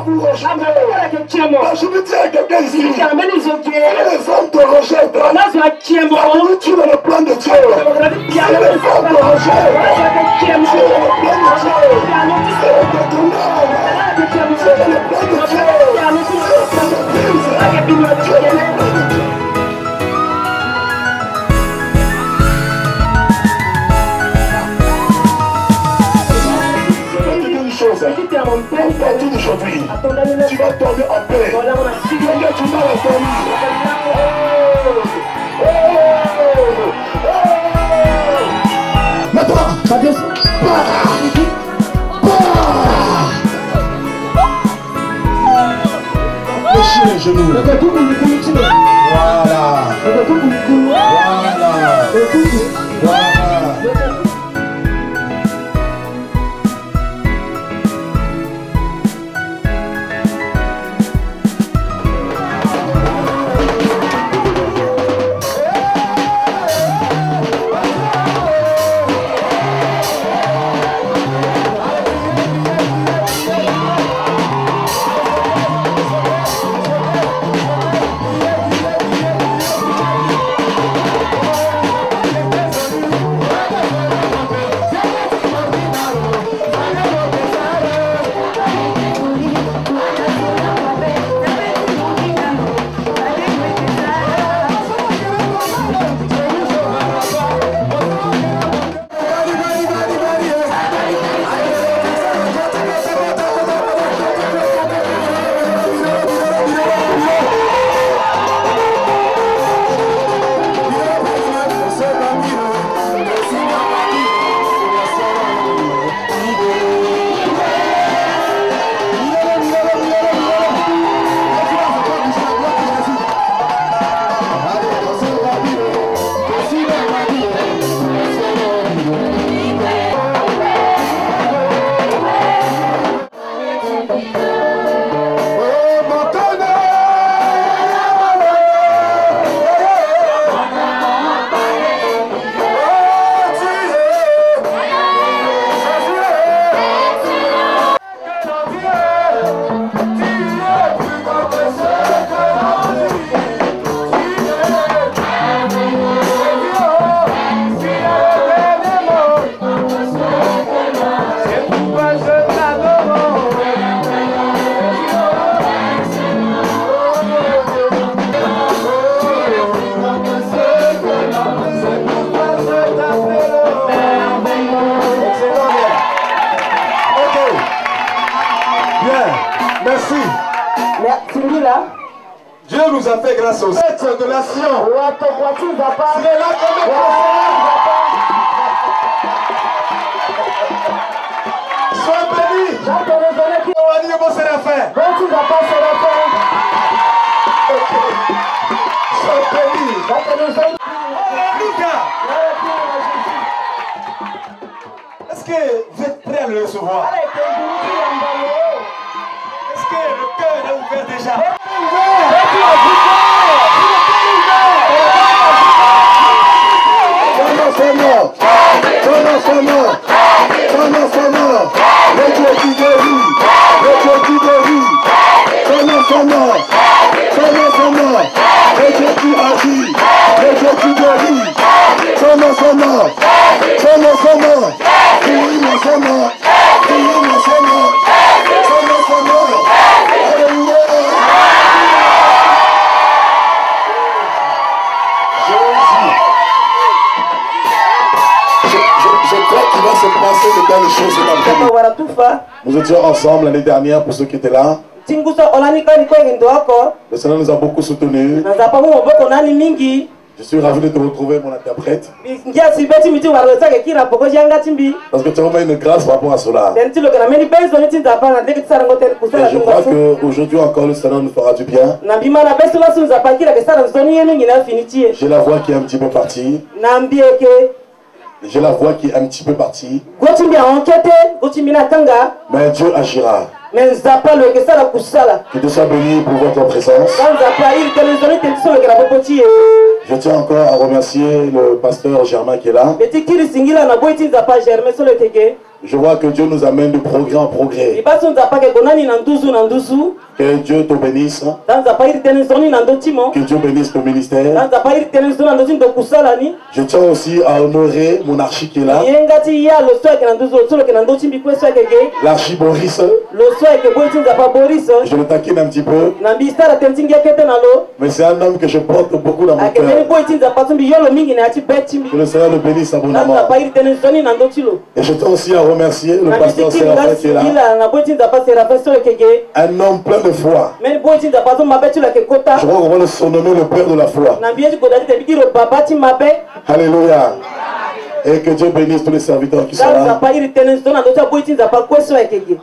vous rejetez. Je veux dire à quelqu'un ici, si les hommes te rejettent, ça veut dire dans le plan de Dieu. Si les hommes te rejettent, tu es dans le plan de Dieu. C'est de ton âme. C'est dans le plan de Dieu. C'est dans le plan de Dieu. À partir d'aujourd'hui, tu vas tomber en paix. Tu vas mettre du mal à dormir. Maintenant, lâchez les genoux. Voilà. Voilà. Dieu nous a fait grâce au maître de la science. C'est là qu'on sois béni. On va dire bon Séraphin. Sois béni. Alléluia. Est-ce que vous êtes prêts à le recevoir? Est-ce que le cœur est ouvert déjà? Nous étions ensemble l'année dernière pour ceux qui étaient là. Le Seigneur nous a beaucoup soutenus. Je suis ravi de te retrouver, mon interprète. Parce que tu as une grâce par rapport à cela. Et je crois qu'aujourd'hui encore le Seigneur nous fera du bien. J'ai la voix qui est un petit peu partie. J'ai la voix qui est un petit peu partie. Mais Dieu agira. Que tu sois béni pour votre présence. Je tiens encore à remercier le pasteur Germain qui est là. Je vois que Dieu nous amène de progrès en progrès. Que Dieu te bénisse. Que Dieu bénisse ton ministère. Je tiens aussi à honorer mon archi qui est là. L'archi Boris. Je le taquine un petit peu. Mais c'est un homme que je porte beaucoup dans mon cœur. Que le Seigneur le bénisse abondamment. Et je tiens aussi à remercier le pasteur Séraphin qui est là. Un homme plein de foi. Je crois qu'on va le surnommer le père de la foi. Alléluia. Et que Dieu bénisse tous les serviteurs qui sont là.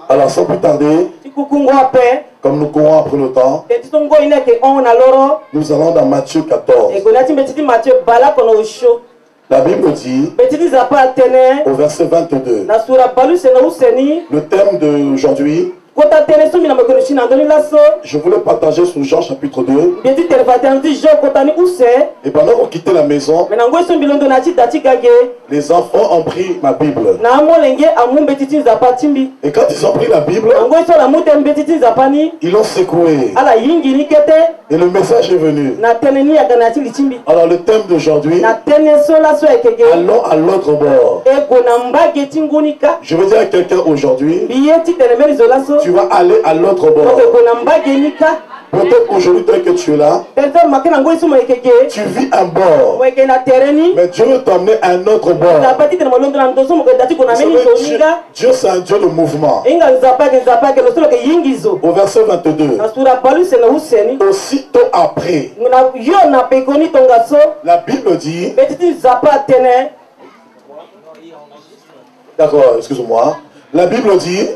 Alors sans plus tarder, comme nous courons après le temps, nous allons dans Matthieu 14. La Bible dit, au verset 22, le thème d'aujourd'hui, je voulais partager sur Jean chapitre 2. Et pendant qu'on quittait la maison, les enfants ont pris ma Bible. Et quand ils ont pris la Bible, ils l'ont secoué. Et le message est venu. Alors le thème d'aujourd'hui, allons à l'autre bord. Je veux dire à quelqu'un aujourd'hui, tu vas aller à l'autre bord. Peut-être qu'aujourd'hui, tel que tu es là, tu vis un bord. Mais Dieu veut t'emmener à un autre bord. Dieu, c'est un Dieu de mouvement. Au verset 22. Aussitôt après, la Bible dit... D'accord, excuse-moi. La Bible dit,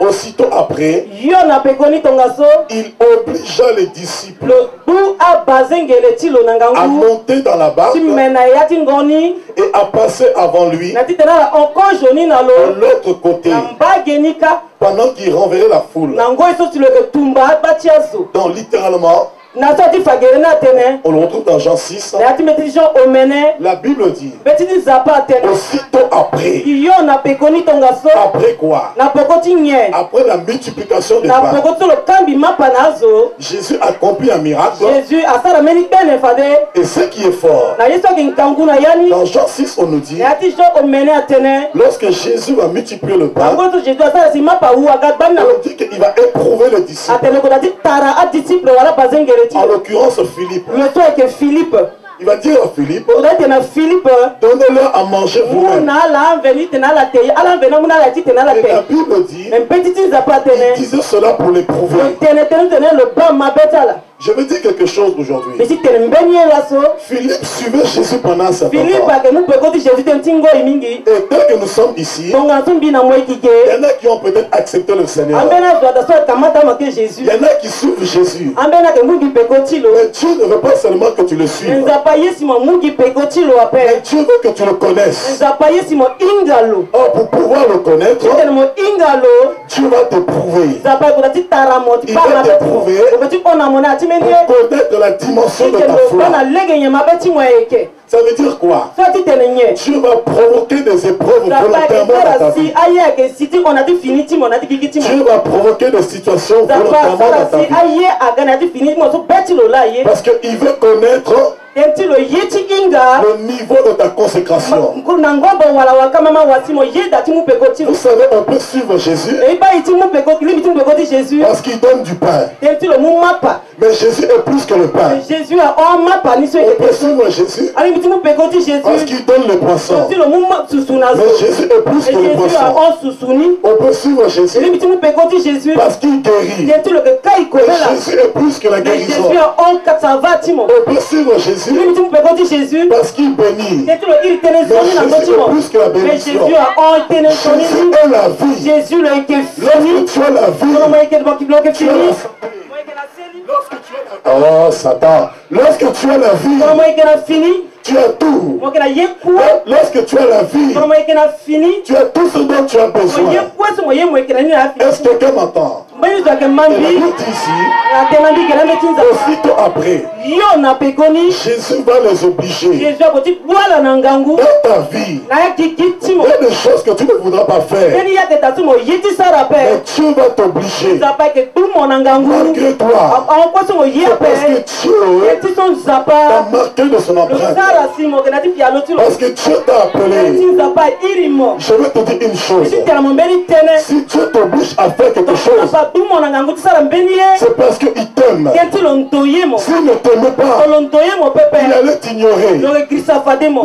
aussitôt après, il obligea les disciples à monter dans la barque et à passer avant lui de l'autre côté pendant qu'il renverrait la foule. Donc littéralement, on le retrouve dans Jean 6. La Bible dit, aussitôt après. Après quoi? Après la multiplication des pains, Jésus a accompli un miracle. Et ce qui est fort, dans Jean 6 on nous dit, lorsque Jésus va multiplier le pain, on dit qu'il va éprouver le disciple. En l'occurrence Philippe. Il va dire à Philippe, donnez-leur à manger vous-même. Et la Bible dit, il disait cela pour l'éprouver. Je veux dire quelque chose aujourd'hui. Philippe suivait Jésus pendant un certain temps. Et tel que nous sommes ici, il y en a qui ont peut-être accepté le Seigneur. Il y en a qui suivent Jésus. Mais Dieu ne veut pas seulement que tu le suives. Mais Dieu veut que tu le connaisses. Or, pour pouvoir le connaître, Dieu va t'éprouver. Il va t'éprouver pour connaître la dimension de ta foi. Ça veut dire quoi? Dieu va provoquer des épreuves volontairement dans ta vie. Dieu va provoquer des situations volontairement dans ta vie. Parce qu'il veut connaître le niveau de ta consécration. Vous savez, on peut suivre Jésus parce qu'il donne du pain. Mais Jésus est plus que le pain. On peut suivre Jésus parce qu'il donne le poisson. Mais Jésus est plus que le poisson. On peut suivre Jésus parce qu'il guérit. Mais Jésus est plus que la guérison. On peut suivre Jésus parce qu'il bénit. Mais Jésus est plus que la bénédiction. Jésus est la vie. Lorsque tu as la vie, tu as la vie. Oh Satan, lorsque tu as la vie, tu as tout. Lorsque tu as la vie, tu as tout ce dont tu as besoin. Est-ce que quelqu'un m'entend? Et la Bible dit ici, aussitôt après, Jésus va les obliger. Dans ta vie, il y a des choses que tu ne voudras pas faire. Mais Dieu va t'obliger. Malgré toi. C'est parce que Dieu t'a marqué de son empreinte. Parce que Dieu t'a appelé. Je vais te dire une chose. Si Dieu t'oblige à faire quelque chose, c'est parce qu'il t'aime. S'il ne t'aimait pas, il allait t'ignorer.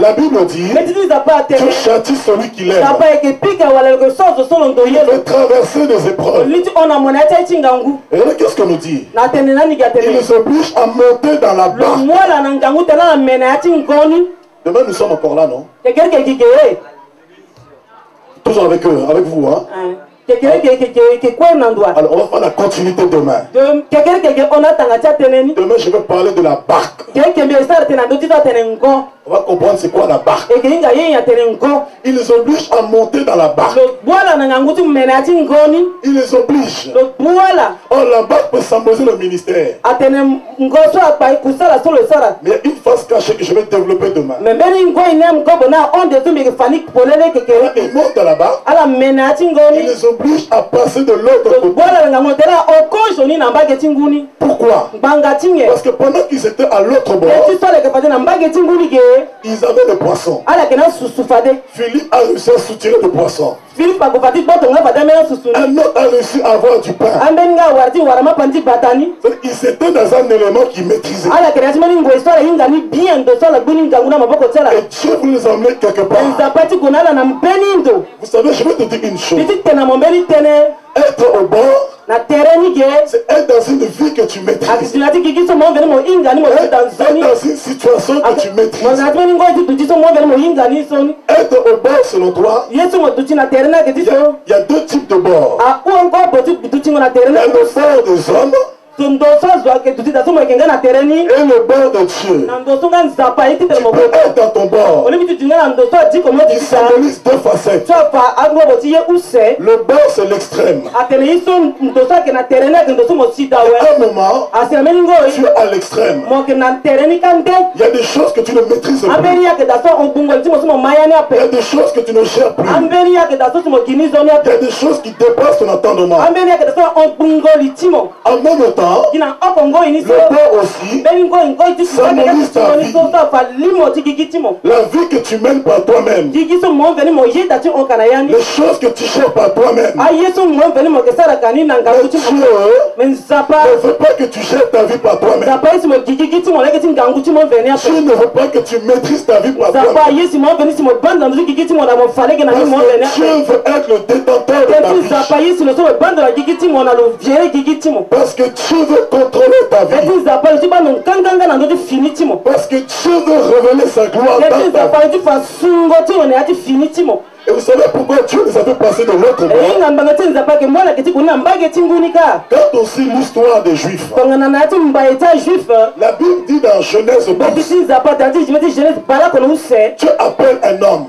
La Bible dit, Dieu châtie celui qu'il aime. Il fait traverser des épreuves. Et là, qu'est-ce qu'on nous dit? Il nous oblige à monter dans la barque. Demain, nous sommes encore là, non? Toujours avec eux, avec vous, hein? Alors, on va faire la continuité demain. Demain, je vais parler de la barque. On va comprendre c'est quoi la barque. Il les oblige à monter dans la barque. Il les oblige. Oh, la barque peut symboliser le ministère. Mais il y a une face cachée que je vais développer demain. Il monte dans la barque. Il les oblige à passer de l'autre côté. Pourquoi? Parce que pendant qu'ils étaient à l'autre bord, ils avaient des poissons. Philippe a réussi à soutirer des poissons. Un autre a réussi à avoir du pain. Ils étaient dans un élément qui maîtrisait. Et Dieu vous les emmener quelque part. Vous savez, je vais te dire une chose. Être au bord, c'est être dans une vie que tu maîtrises. Être dans une situation que tu maîtrises. Être au bord, selon toi, il y a deux types de bords. Il y a le bord des hommes et le bord de Dieu. Tu peux être dans ton bord. Il symbolise deux facettes. Le bord, c'est l'extrême. À un moment, tu es à l'extrême. Il y a des choses que tu ne maîtrises plus. Il y a des choses que tu ne gères plus. Il y a des choses qui dépassent ton entendement. En même temps, le bord aussi symbolise ta vie. La vie que tu mènes par toi-même. Les choses que tu gères par toi-même. Dieu ne veut pas que tu gères ta vie par toi-même. Dieu ne veut pas que tu maîtrises ta vie par toi-même. Parce que Dieu veut être le détenteur de ta vie. Parce que Dieu veut contrôler ta vie. Parce que Dieu veut révéler sa gloire dans ta vie. Et vous savez pourquoi Dieu les a fait passer de l'autre bord? Quand aussi l'histoire des Juifs, la Bible dit dans Genèse 12, Dieu appelle un homme.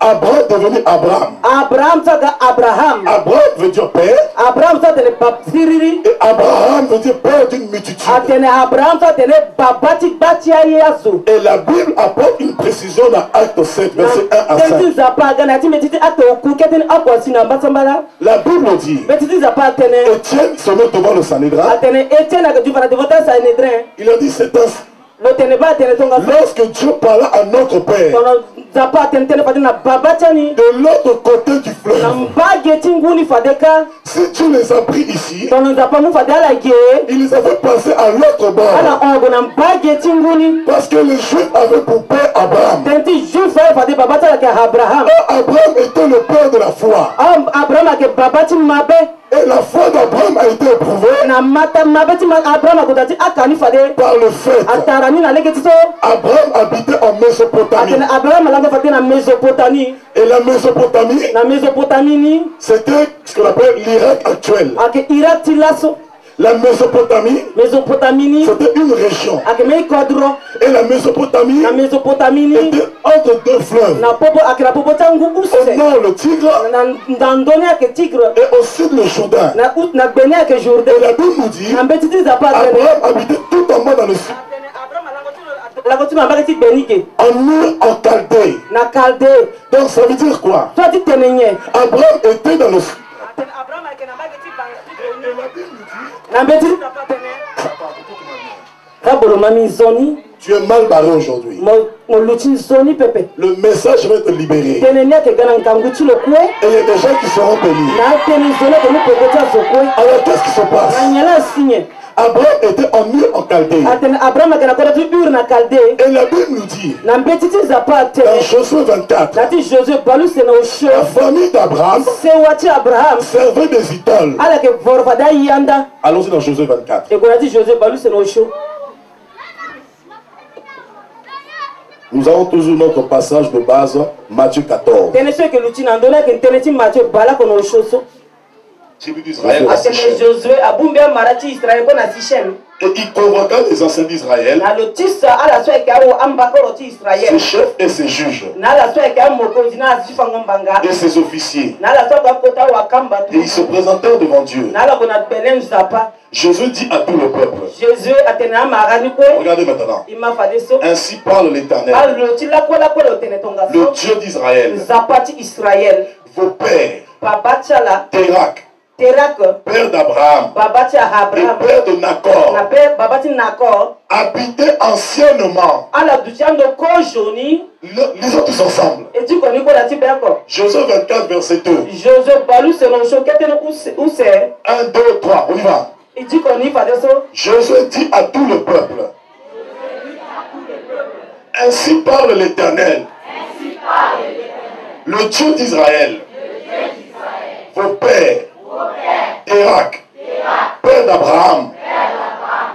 Abraham devenu Abraham. Abraham veut dire père. Et Abraham veut dire père d'une multitude. Et la Bible apporte une précision dans Acte 7, verset 1 à 5. La Bible dit, Étienne se met devant le Sanhédrin. Il a dit c'est ainsi. Lorsque Dieu parla à notre Père de l'autre côté du fleuve, si Dieu les a pris ici, il les a fait passer à l'autre bord. Parce que les Juifs avaient pour père Abraham. Abraham était le père de la foi. Et la foi d'Abraham a été éprouvée par le fait Abraham habitait en Mésopotamie. Et la Mésopotamie, c'était ce qu'on appelle l'Irak actuel. La Mésopotamie, c'était une région. Et la Mésopotamie était entre deux fleuves. Au nord le Tigre et au sud le Jourdain. Et la Bible nous dit Abraham habitait tout en bas dans le sud. En Chaldée. Donc ça veut dire quoi? Abraham était dans le sud. Tu es mal barré aujourd'hui. Le message va te libérer. Et il y a des gens qui seront bénis. Alors qu'est-ce qui se passe? Abraham était en Ur en Chaldée. Et la Bible nous dit dans Josué 24, la famille d'Abraham servait des idoles. Allons-y dans Josué 24. Nous avons toujours notre passage de base, Matthieu 14. Tribu d'Israël. Et il convoqua les anciens d'Israël, ses chefs et ses juges, et ses officiers. Et ils se présentèrent devant Dieu. Jésus dit à tout le peuple, regardez maintenant, ainsi parle l'Éternel, le Dieu d'Israël, vos pères, Térak, père d'Abraham, et père de Nacor, habitaient anciennement. Lisons tous ensemble. Josué 24, verset 2. 1, 2, 3, on y va. Josué dit à tout le peuple, ainsi parle l'Éternel, le Dieu d'Israël, vos pères, Térak, père d'Abraham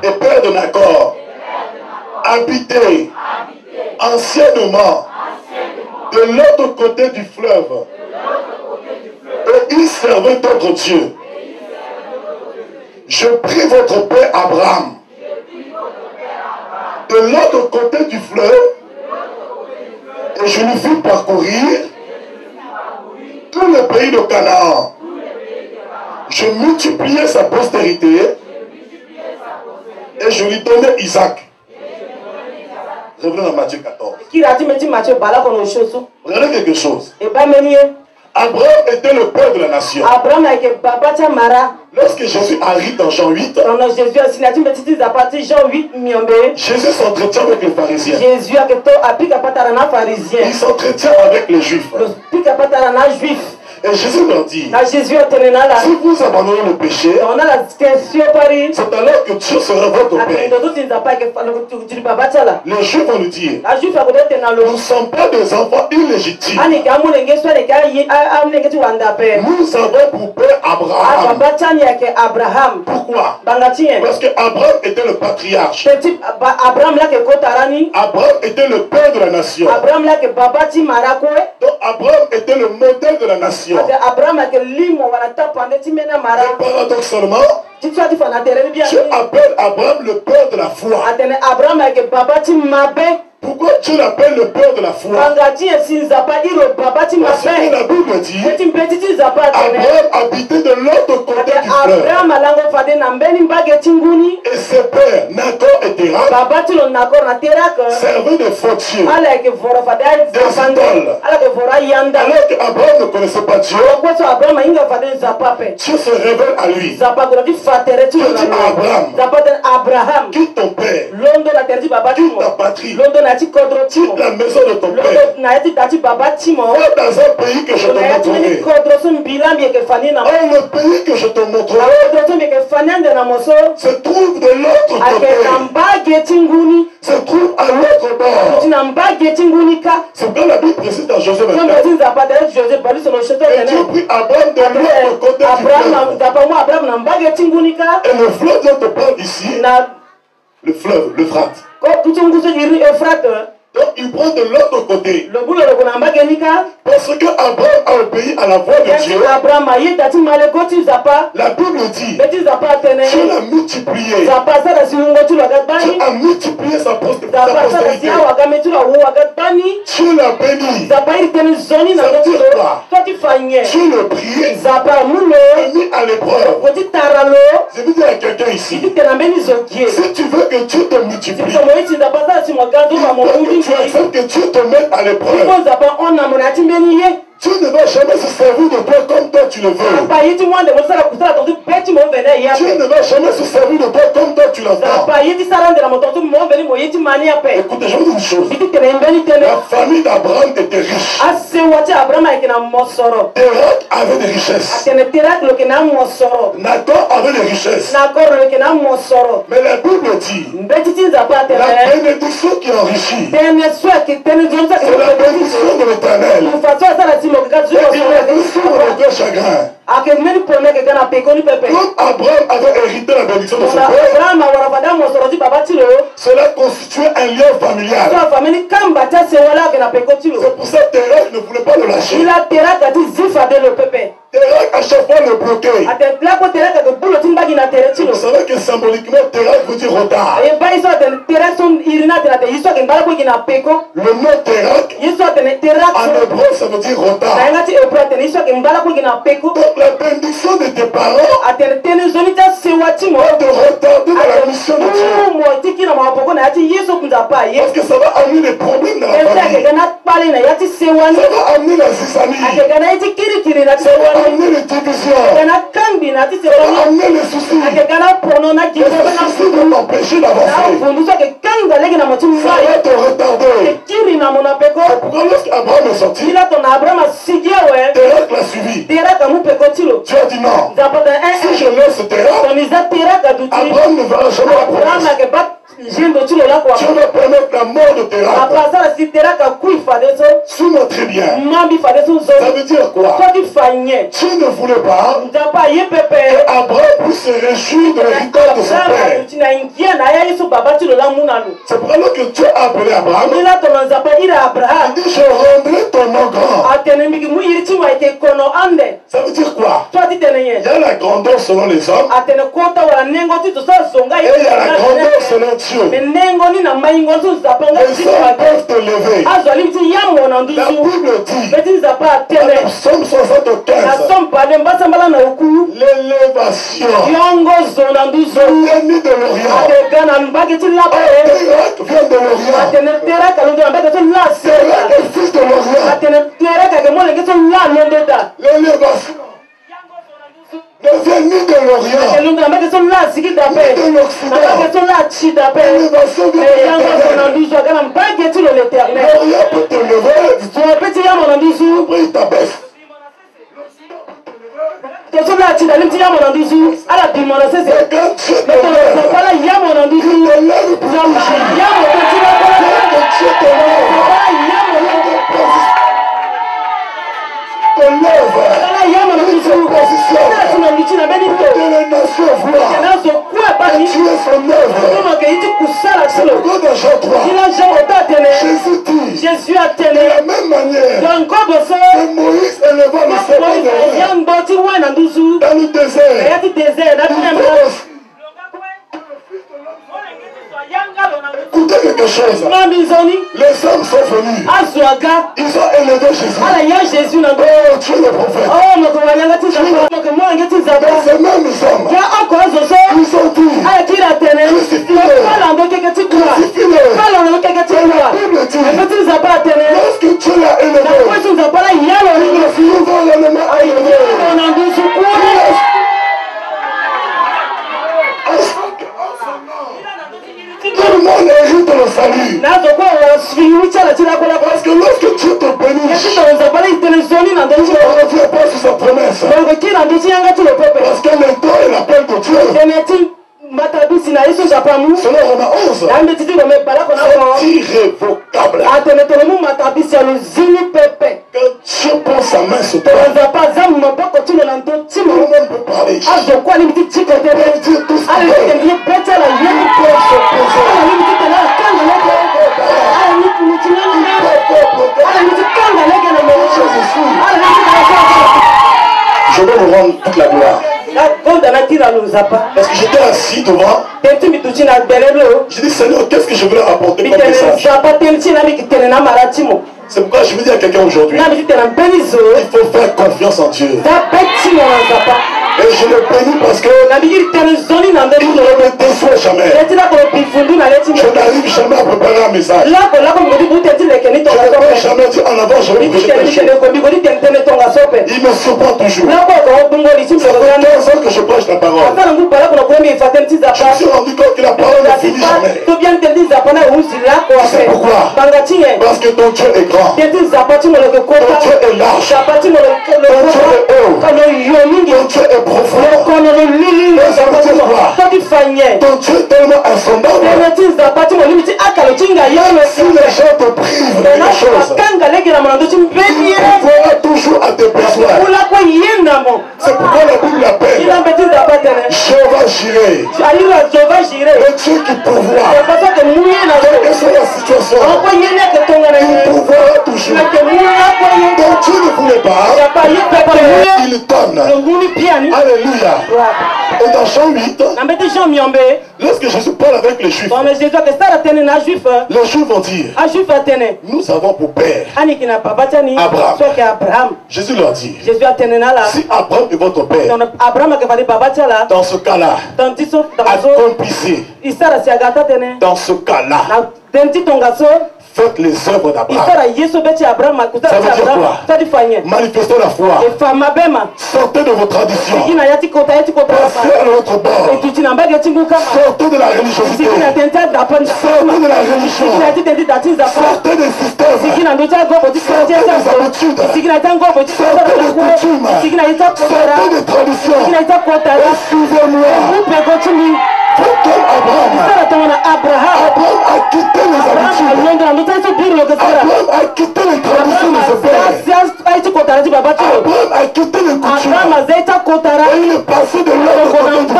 et père de Nacor, habitaient anciennement de l'autre côté du fleuve, et ils servaient d'autres dieux. Je pris votre père Abraham de l'autre côté du fleuve et je lui fis parcourir tout le pays de Canaan. Je multipliai sa postérité et je lui donnai Isaac. Revenons dans Matthieu 14. Regardez quelque chose. Abraham était le père de la nation. Lorsque Jésus arrive dans Jean 8, Jésus s'entretient avec les pharisiens. Il s'entretient avec les juifs. Et Jésus leur dit, si vous abandonnez le péché, c'est alors que Dieu sera votre Père. Les Juifs vont nous dire, nous ne sommes pas des enfants illégitimes. Nous avons pour père Abraham. Pourquoi? Parce que Abraham était le patriarche. Abraham était le père de la nation. Donc Abraham était le modèle de la nation. Et paradoxalement, tu appelles Abraham le père de la foi. Pourquoi Dieu l'appelle le père de la foi? Parce que la Bible dit Abraham habitait de l'autre côté du fleuve. Et ses pères, Nacor et Térak, servaient des faux dieux, des idoles. Alors qu'Abraham ne connaissait pas Dieu, Dieu se révèle à lui. Dieu dit à Abraham, quitte ton père, quitte ta patrie, quitte la maison de ton père, va dans un pays que je te montrerai. Or, le pays que je te montrerai se trouve de l'autre côté, se trouve à l'autre bord. C'est bien la Bible précise dans Josué 24. Et Dieu prit Abraham de l'autre côté du fleuve. Et le fleuve dont on parle ici, le fleuve, l'Euphrate. Donc il prend de l'autre côté. Parce que Abraham a obéi à la voix de Dieu. La Bible dit, Dieu l'a multiplié. Dieu a multiplié sa postérité. Dieu l'a béni. Ça veut dire quoi? Dieu le prie et mis à l'épreuve. Je veux dire à quelqu'un ici, si tu veux que Dieu te multiplie, tu acceptes que Dieu te mette à l'épreuve. Dieu ne va jamais se servir de toi comme toi tu le veux. Dieu ne va jamais se servir de toi comme toi tu l'entends. Écoutez, je vous dis une chose. La famille d'Abraham était riche. Térak avait des richesses. Nacor avait des richesses. Mais la Bible dit, la bénédiction qui enrichit, c'est la bénédiction de l'Éternel. Il a sur le cœur chagrin. Comme Abraham avait hérité la bénédiction de son père, cela constituait un lien familial. C'est pour ça que Térak ne voulait pas le lâcher. Térak à chaque fois le bloquait. Vous savez que symboliquement Térak veut dire retard. Le mot Térak en hébreu ça veut dire retard. Donc la bénédiction de tes parents va te retarder dans la mission de Dieu. Parce que ça va amener des problèmes dans la famille. Ça va amener la zizanie. Ça va amener les divisions. Ça va amener les soucis. Les soucis vont t'empêcher d'avancer. Ça va te retarder. C'est pourquoi lorsqu'Abraham est sorti, Térak l'a suivi. Dieu a dit non. Si je laisse Térak, Abraham ne verra jamais la promesse. Dieu va permettre la mort de Térak. Suis-moi très bien. Ça veut dire quoi? Dieu ne voulait pas qu'Abraham puisse se réjouir de l'héritage de son père. C'est pour alors que Dieu a appelé Abraham. Il dit je rendrai ton nom grand. Ça veut dire quoi? Il y a la grandeur selon les hommes et il y a la grandeur selon Dieu. Les hommes peuvent te lever. La Bible dit dans le psaume 75, l'élévation l'ennemi de l'Orient. Térak vient de l'Orient. Térak est fils de l'Orient. L'élévation devient ni de l'Orient, ni de l'Occident. L'élévation vient de l'Éternel. L'Orient peut te lever, après il t'abaisse. Et quand Dieu te lève, il te lève pour bouger. Te lève. Que les nations voient que tu es son œuvre. C'est pourquoi dans Jean 3, Jésus dit de la même manière que Moïse éleva le serpent dans le désert. Écoutez quelque chose. Les hommes sont venus. Ils ont élevé Jésus. Oh Dieu le prophète. Ces mêmes hommes, ils ont dit crucifie-le. Crucifie-le. La Bible dit lorsque Dieu l'a élevé, il a fait ouvrir l'ennemi à élever. Tout le monde hérite le salut. Parce que lorsque Dieu te bénit, tu ne reviens pas sur sa promesse. Parce que le temps est l'appel de Dieu. Selon Romains 11, c'est irrévocable. Quand Dieu pose sa main sur toi, tout le monde peut parler. Il peut dire tout ce qu'il veut. Parce que j'étais assis devant. Je dis Seigneur, qu'est-ce que je veux leur apporter comme message? C'est pourquoi je veux dire à quelqu'un aujourd'hui, il faut faire confiance en Dieu. Et je le bénis parce que il ne me déçoit jamais. Je n'arrive jamais à préparer un message. Je ne peux jamais dire en avant, je vais prêcher quelque chose. Il me surprend toujours. Ça fait 15 ans que je prêche la parole. Je me suis rendu compte que la parole ne finit jamais. C'est pourquoi? Parce que ton Dieu est grand. Ton Dieu est large. Ton Dieu est haut. Ton Dieu est profond. Ton Dieu est tellement insondable. Si les gens te privent de quelque chose, il pourra toujours à tes besoins. C'est pourquoi la Bible l'appelle Jéhovah Jireh, le Dieu qui pourvoit. Quelle que soit la situation, il pourvoira toujours. Donc Dieu ne voulait pas, il donne. Alléluia. Et dans Jean 8, lorsque Jésus parle avec les Juifs, les Juifs vont dire, nous avons pour père Abraham. Jésus leur dit, si Abraham est votre père, dans ce cas-là, accomplissez. Dans ce cas-là, faites les œuvres d'Abraham. Ça veut dire quoi? Manifestez la foi. Sortez de vos traditions. Passez à l'autre bord. Sortez de la religiosité. Sortez de la religion. Sortez des systèmes. Sortez des habitudes. Sortez des coutumes. Sortez des traditions. Excusez-moi. Faites comme Abraham a quitté les habitudes. Abraham a quitté les traditions de ses pères. Abraham a quitté les coutumes. Et il est passé de l'autre côté du peuple.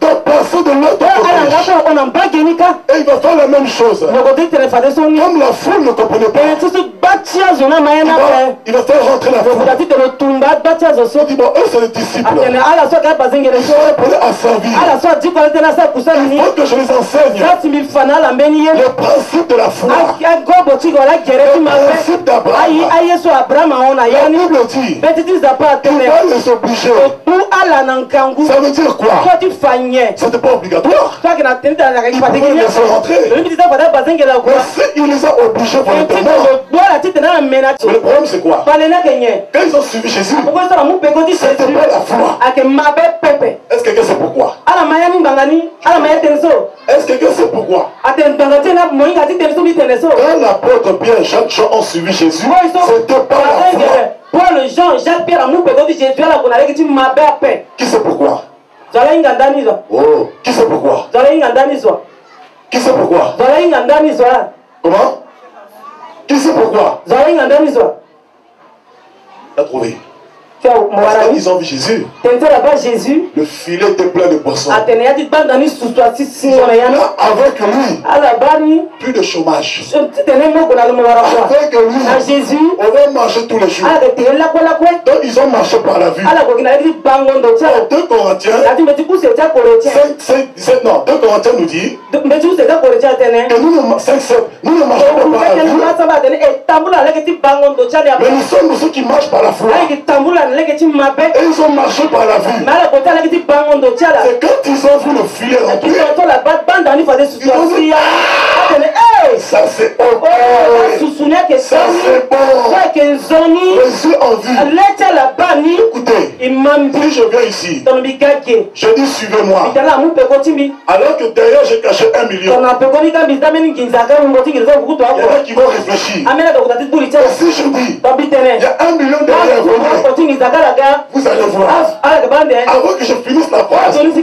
Donc passer de l'autre côté. Et il va faire la même chose. Comme la foule ne comprenait pas. Il va faire rentrer la foule. Il dit bon, eux c'est les disciples. Ils sont appelés à servir. Il faut que je les enseigne le principe de la foi. Le principe d'Abraham. La Bible dit il va les obliger. Ça veut dire quoi? C'était pas obligatoire. Il pouvait les laisser rentrer. Mais il les a obligés volontairement. Le problème c'est quoi? Quand ils ont suivi Jésus, c'était pas la foi. Est-ce que quelqu'un sait pourquoi? Est-ce que quelqu'un sait pourquoi? Quand l'apôtre Pierre et Jacques ont suivi Jésus, c'était pas la foi. Paul, Jean, Jacques, Pierre, qui sait pourquoi? Oh, qui sait pourquoi? Qui sait pourquoi? Comment? Qui sait pourquoi? T'as trouvé? Parce qu'ils ont vu Jésus. Le filet était plein de poissons. Avec lui, plus de chômage. Avec lui, on va marcher tous les jours. Donc ils ont marché par la vue. 2 Corinthiens 5-7, non, 2 Corinthiens nous dit que nous ne marchons pas par la vue. Mais nous sommes ceux qui marchent par la foi. Et ils ont marché par la vue. C'est quand ils ont vu le filet rempli, ils ont dit ça c'est ok, ça c'est bon. Les yeux en vue. Écoutez, si je viens ici, je dis suivez-moi, alors que derrière j'ai caché 1 million, il y en a qui vont réfléchir. Et si je dis il y a 1 million derrière vous, vous allez voir. Avant que je finisse la phrase, vous êtes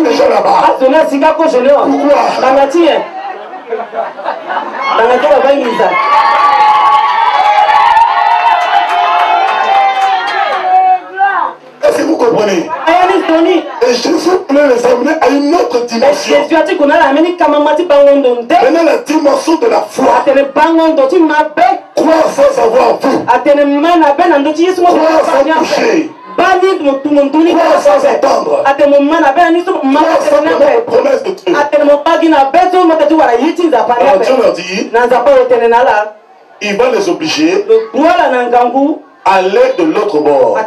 déjà là-bas. Pourquoi? Est-ce que vous comprenez? Et Jésus voulait les amener à une autre dimension. Maintenant la dimension de la foi. Croire sans avoir vu. Croire sans toucher. Crois sans attendre. Crois sans connaître les promesses de Dieu. Alors Dieu leur dit, il va les obliger à aller de l'autre bord.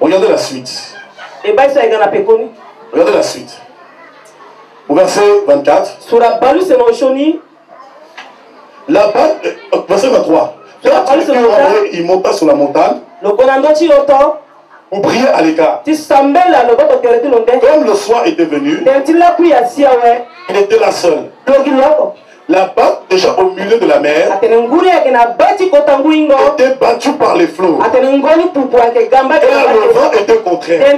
Regardez la suite. Regardez la suite. Au verset 24. Là-bas, verset 23. Il monta sur la montagne pour prier à l'écart. Comme le soir était venu, il était là seul. Là-bas, déjà au milieu de la mer, était battu par les flots. Et le vent était contraire.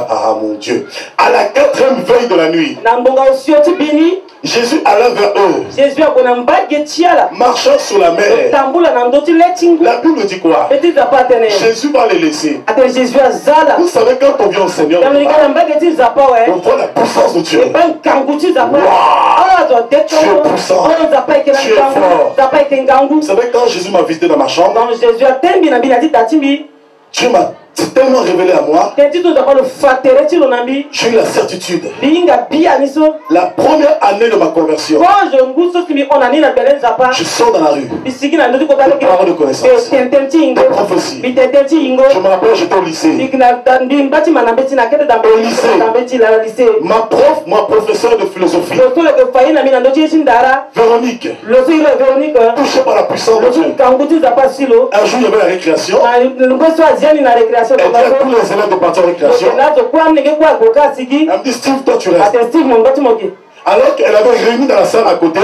Ah mon Dieu. À la 4e veille de la nuit, Jésus alla vers eux, marchant sur la mer. La Bible dit quoi? Jésus va les laisser. Vous savez, quand on vient au Seigneur, on voit la puissance de Dieu. Wow. Tu es puissant. Tu es fort. Vous savez, quand Jésus m'a visité dans ma chambre, Dieu m'a tellement révélé à moi. J'ai eu la certitude. La première année de ma conversion, je sors dans la rue. Des paroles de connaissance, des prophéties. Je me rappelle, j'étais au lycée. Ma professeure de philosophie, Véronique, touchée par la puissance de Dieu. Un jour, il y avait la récréation. Elle dit à tous les élèves de partir en récréation. Elle me dit, Steve, toi tu restes. Alors qu'elle avait réuni dans la salle à côté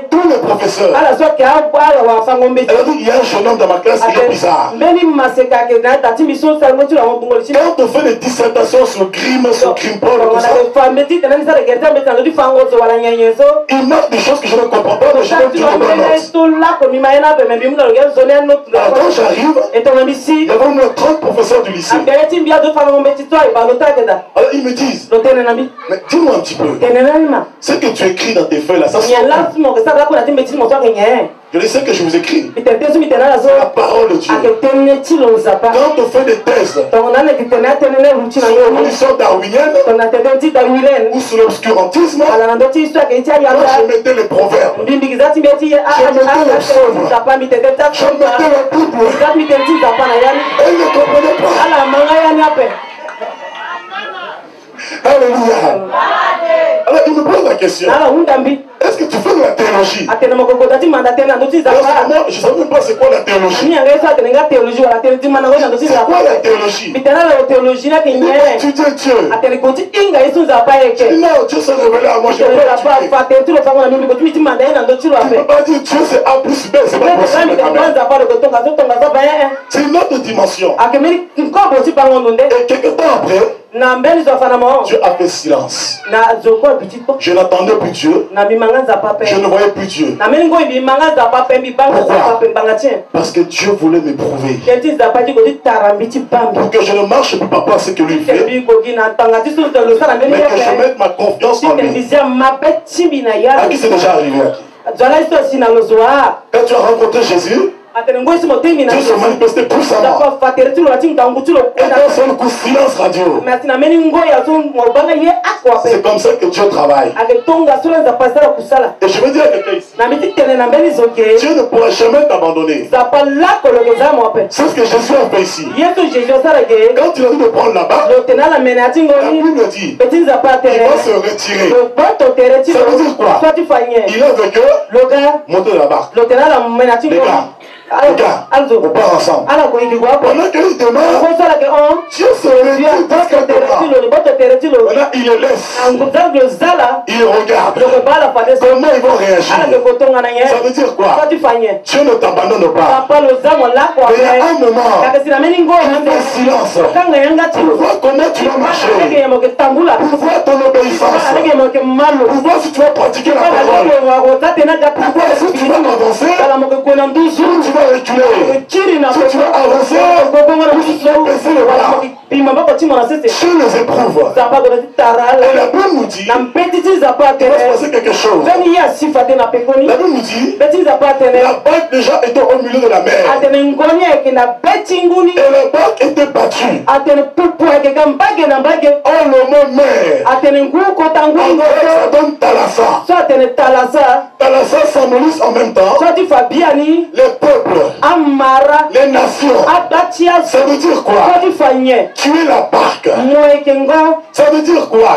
tous les professeurs. Elle a dit, il y a un jeune homme dans ma classe, il est bizarre. Quand on fait des dissertations sur Grimm, sur Grimpol, tout ça, il marque des choses que je ne comprends pas, mais je vais dire une note. Alors quand j'arrive, il y avait au moins 30 professeurs du lycée. Alors ils me disent, mais dis-moi un petit peu, ce que tu écris dans tes feuilles là, ça sort. Je sais que je vous écris. C'est la parole de Dieu. Quand on fait des thèses sur l'évolution darwinienne ou sur l'obscurantisme, moi je mettais les proverbes, je mettais les psaumes, je mettais la Bible. Elle ne comprenait pas. Alléluia. Alors il me pose la question. Est-ce que tu fais de la théologie? Alors moi, je ne sais même pas c'est quoi la théologie. C'est quoi la théologie? Tu dis Dieu. Non, Dieu s'est révélé à moi, je ne peux pas étudier. Tu ne peux pas dire Dieu c'est A plus B, c'est pas possible quand même. C'est une autre dimension. Et quelque temps après, Dieu a fait silence. Je n'attendais plus Dieu. Je ne voyais plus Dieu. Pourquoi? Parce que Dieu voulait m'éprouver. Pour que je ne marche plus pas ce que lui fait, mais que je mette ma confiance en lui. À qui c'est déjà arrivé? Quand tu as rencontré Jésus, Dieu se manifestait puissamment. Et d'un seul coup, silence radio. C'est comme ça que Dieu travaille. Et je veux dire à quelqu'un ici, Dieu ne pourra jamais t'abandonner. C'est ce que Jésus a fait ici. Quand il a dit de prendre la barque, la Bible dit, il va se retirer. Ça veut dire quoi? Il est avec eux, monter la barque. Les gars, on part ensemble. Pendant qu'il demeure, Dieu se retire dans quelque part. Maintenant, il les laisse. Il regarde. Comment ils vont réagir? Ça veut dire quoi? Dieu ne t'abandonne pas. Mais il y a un moment, il fait silence pour voir comment tu vas marcher, pour voir ton obéissance, pour voir si tu vas pratiquer la parole, pour voir si tu vas avancer, si tu vas reculer, si tu vas avancer, ou si tu vas baisser les bras. Tu les éprouves. Et la Bible nous dit, il va se passer quelque chose. La Bible nous dit, la barque déjà était au milieu de la mer. Et la barque était battue. Oh, le mot mer. Ça donne Talassa. Talassa symbolise en même temps les peuples, les nations. Ça veut dire quoi? Tu es la barque. Ça veut dire quoi?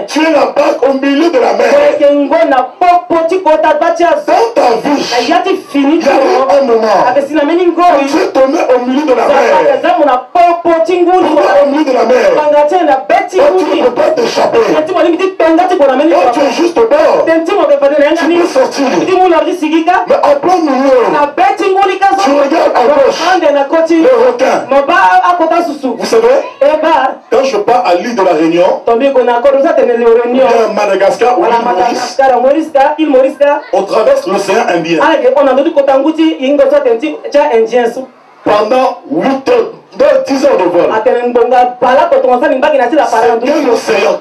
Tu es la barque au milieu de la mer. Dans ta vie, il y a eu un moment où tu es tombé au milieu de la mer. Au milieu de la mer. Tu ne peux pas t'échapper. Tu es juste au bord. Tu peux sortir. Mais en plein milieu, tu regardes à gauche le requin. Vous savez, quand je pars à l'île de la Réunion, ou à Madagascar ou l'île Maurice, on traverse l'océan Indien. Pendant 8 heures, 10 heures de vol.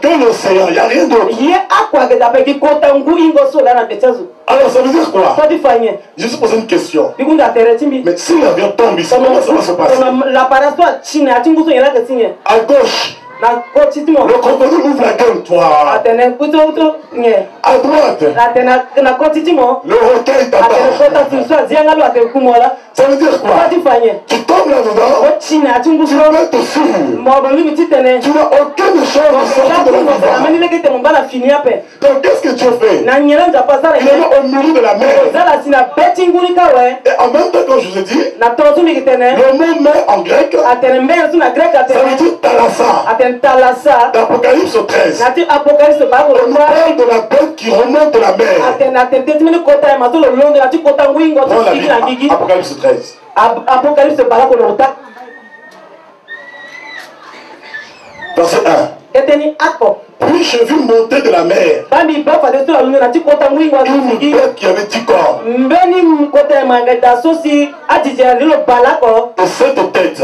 Que l'océan, il n'y a rien d'autre. Alors ça veut dire quoi? Je me pose une question. Mais si l'avion tombe ici, comment ça va se passer? À gauche, le crocodile ouvre la gueule, toi. À droite, le requin t'attend. Ça veut dire quoi? Tu tombes là-dedans, tu peux te suivre. Tu n'as aucune chance de sortir de là-dedans. Donc qu'est-ce que tu fais? Il est au milieu de la mer. Et en même temps, quand je vous ai dit, le mot mer en grec, ça veut dire Talassa. D'Apocalypse 13. On nous parle de la bête qui remonte de la mer. Apocalypse 13. Verset 1. Puis je vis monter de la mer une bête qui avait 10 corps et 7 têtes.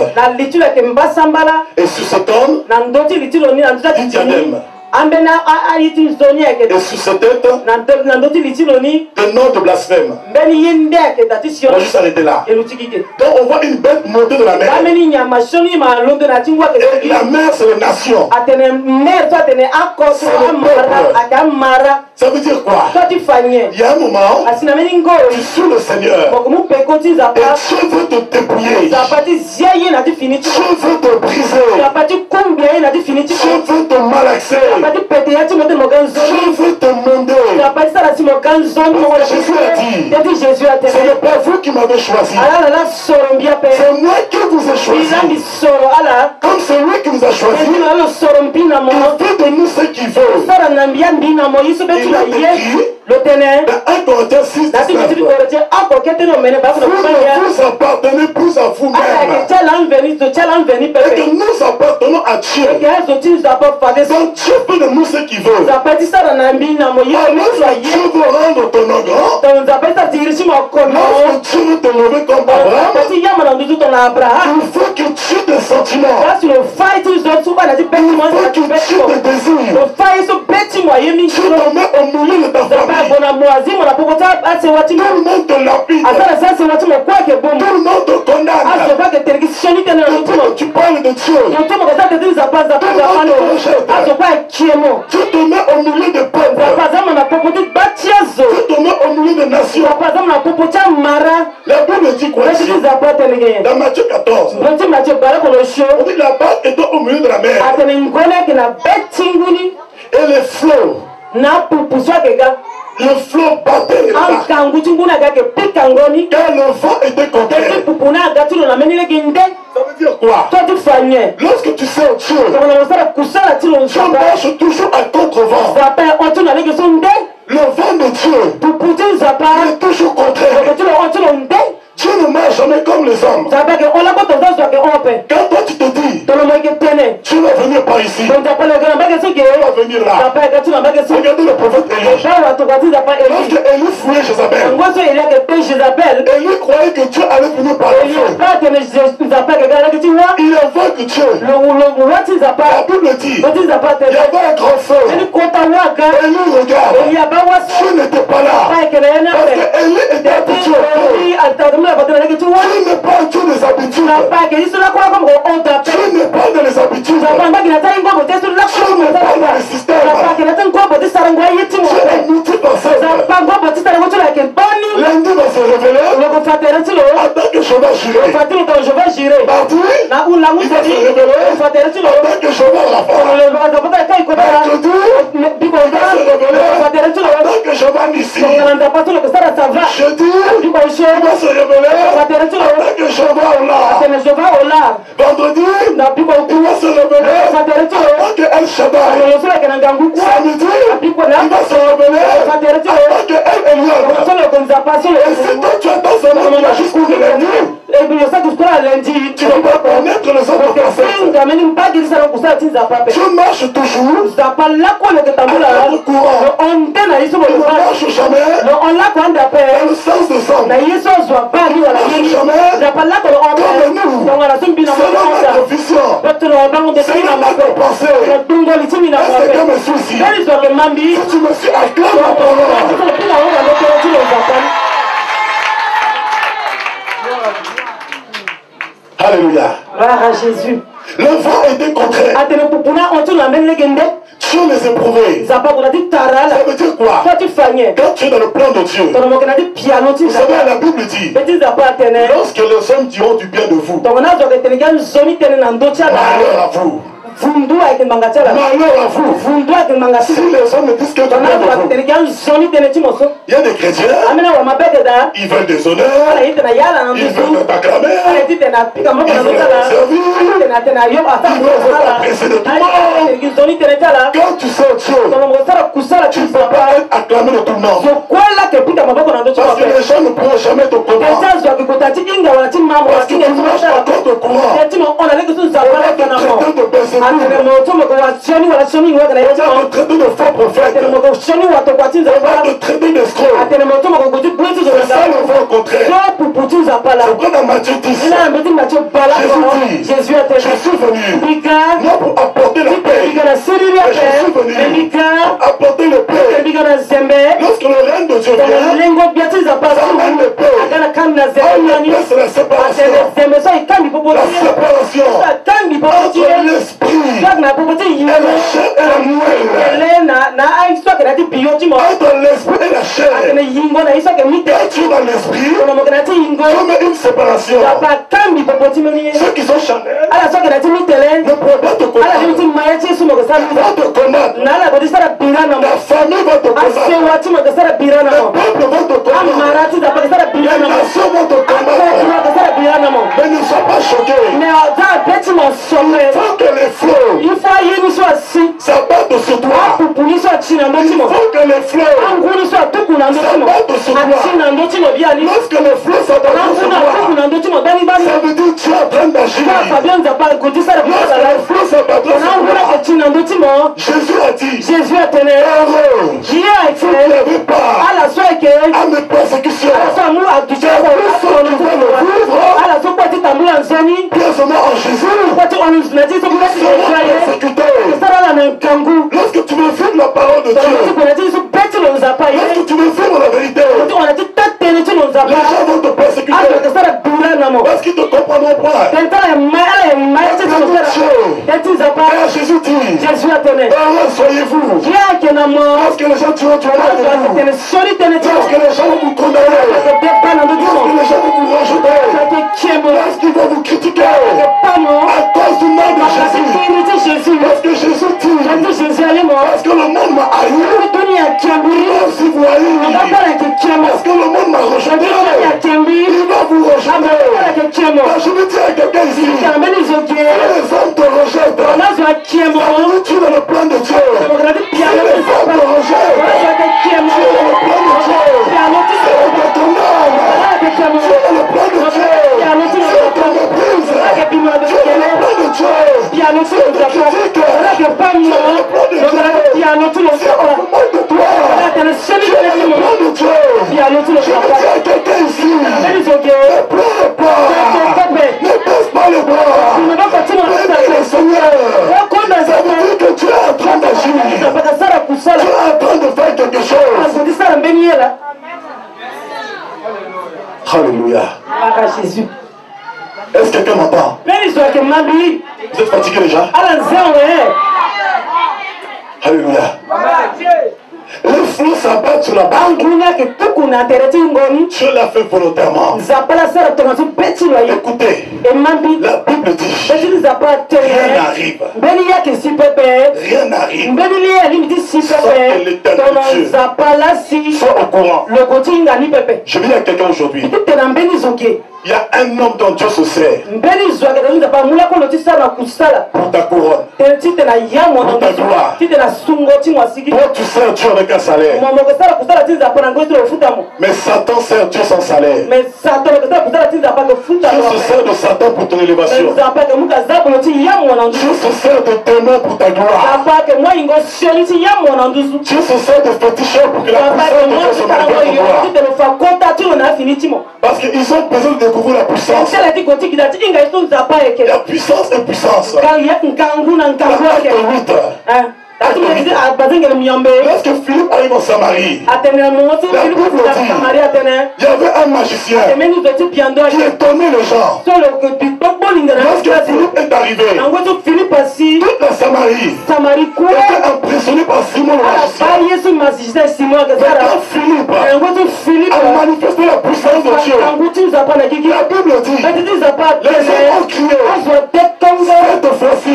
Et sur ce corps, 10 diadèmes. Et sur cette tête, des noms de blasphème. On va juste arrêter là. Donc on voit une bête monter de la mer. Et la mer, c'est les nations. Ça veut dire quoi? Il y a un moment, tu suis le Seigneur. Et Dieu veut te dépouiller. Dieu veut te briser. Dieu veut te malaxer. Je veux te demander. Jésus a dit, ce n'est pas vous qui m'avez choisi. C'est moi qui vous ai choisi. Comme c'est lui qui nous a choisi, il fait de nous ce qu'il veut. Il a écrit dans 1 Corinthiens 6, 19, vous appartenez plus à vous-même. Et que nous appartenons à Dieu. Donc Dieu fait de nous ce qu'il veut. Alors Dieu veut rendre ton nom grand. Lorsque Dieu veut te lever comme Abraham, il faut que tu aies des sentiments. Il faut que tu aies des désirs. Tu te mets au milieu de ta famille. Tout le monde te lapide. Tout le monde te condamne. Tu parles de Dieu. Tout le monde te rejette. Tu te mets au milieu de peuples. Tu te mets au milieu de nations. La Bible dit quoi ici? Dans Matthieu 14, on dit la barque était au milieu de la mer. Et les flots, le flot battait les barques. Car le vent était contraire. Ça veut dire quoi? Lorsque tu sers Dieu, tu marches toujours à contre-vent. Le vent de Dieu est toujours contraire. Dieu ne marche jamais comme les hommes. Quand toi tu te dis, tu vas venir par ici, tu vas venir là. Regardez le prophète Élie. Lorsque Élie fouillait Jézabel, Élie croyait que Dieu allait venir par le feu. Il invoque de Dieu. La Bible dit, il y avait un grand feu. Et lui regarde. Dieu n'était pas là. Parce qu'Élie était habitué au feu. Dieu n'est pas un Dieu des habitudes. Dieu n'est pas dans les habitudes. Dieu n'est pas dans les systèmes. Dieu est multifacettes. Lundi va se révéler en tant que cheval juré. Mardi, il va se révéler en tant que cheval rafale. Mercredi, il va se révéler en tant que cheval ici. Jeudi, il va se révéler en tant que cheval au lard. Vendredi, il va se révéler en tant que El Shaddai. Samedi, il va se révéler en tant que El Elyon. Et si toi tu es dans un homme qui a jusqu'au lundi, tu ne peux pas connaître les autres personnes. Tu marches toujours dans le courant. Tu ne marches jamais dans le sens des hommes. Tu ne marches jamais comme nous. C'est notre vision. C'est notre pensée. Est-ce que me soucie? Si tu me suis, acclame la parole. Alléluia. Jésus. Le vent était contraire. Dieu les éprouvait. Ça veut dire quoi? Quand tu es dans le plan de Dieu, vous savez, la Bible dit, lorsque les hommes diront du bien de vous, malheur à vous. Malheur à vous. Si les hommes disent que du bien de vous, il y a des chrétiens, ils veulent des honneurs, ils veulent t'acclamer, ils veulent te servir, ils veulent apprécier de tout le monde. Quand tu sors Dieu, tu ne peux pas être acclamé de tout le monde. Parce que les gens ne pourront jamais te comprendre. Parce que tu marches pas contre le courant. On est en train de faux prophètes. On va te traiter d'escrocs. C'est ça le vent contraire. C'est quoi dans Matthieu 10? Jésus dit, je suis venu non pour apporter la paix, mais je suis venu pour apporter le paix. Lorsque le règne de Dieu vient, ça mène le paix. La paix, c'est la séparation. La séparation entre l'esprit et la chair et la moelle. Entre l'esprit et la chair. Quand tu es dans l'esprit, tu mets une séparation. Ceux qui sont charnels ne pourront pas te connaître. Ils vont te connaître. La famille va te connaître. Le peuple va te connaître. Les nations vont te connaître. Mais ne sois pas choqué. Il faut que les flots s'abattent sur toi. Il faut que les flots s'abattent sur toi. Lorsque les flots s'abattent sur toi, ça veut dire que tu es en train d'agir. Lorsque les flots s'abattent sur toi, Jésus a dit, heureux, vous n'avez pas à mes persécutions. Pieusement en Jésus, lorsque tu veux vivre la parole de Dieu, lorsque tu veux vivre la vérité, les gens vont te persécuter parce qu'ils ne te comprendront pas. Jésus dit, heureux soyez-vous lorsque les gens tueront vous, lorsque les gens vont vous condamner, lorsque les gens vont vous rejeter, lorsqu'ils vont vous critiquer à cause du nom de Jésus. Parce que Jésus dit, parce que le monde m'a haï, moi aussi vous haïs. Parce que le monde m'a rejeté, il va vous rejeter. Je veux dire à quelqu'un ici, les hommes te rejettent, tu es dans le plan de Dieu. Les hommes te rejettent, tu es dans le plan de Dieu. C'est ton âme, tu es dans le plan de Dieu. C'est ton méprise, tu es dans le plan de Dieu. C'est ton critique, tu es dans le plan de Dieu. C'est au moment de toi, tu es dans le plan de Dieu. Je veux dire à quelqu'un ici, ne pleure pas, ne baisse pas les bras. Jésus. Est-ce que quelqu'un m'entend? Vous êtes fatigué déjà? Alléluia. Les flots s'abattent sur la barque. Tu l'as fait volontairement. Écoutez, la Bible dit rien n'arrive. Rien n'arrive. Sauf que l'éternel Dieu soit au courant. Je vais dire à quelqu'un aujourd'hui. Il y a un homme dont Dieu se sert pour ta couronne, pour ta gloire. Toi, tu sers Dieu avec un salaire. Mais Satan sert Dieu sans salaire. Dieu se sert de Satan pour ton élévation. Dieu se sert de démons pour ta gloire. Dieu se sert de féticheurs pour que la puissance de Dieu se manifeste en toi. Parce qu'ils ont besoin de découvrir la puissance. Il y a puissance et puissance. Lorsque Philippe arrive en Samarie, la Bible dit il y avait un magicien qui étonnait les gens. Lorsque Philippe est arrivé, toute la Samarie était impressionnée par Simon le magicien. Quand Philippe a manifesté la puissance de Dieu, la Bible dit les gens ont crié, cette fois-ci,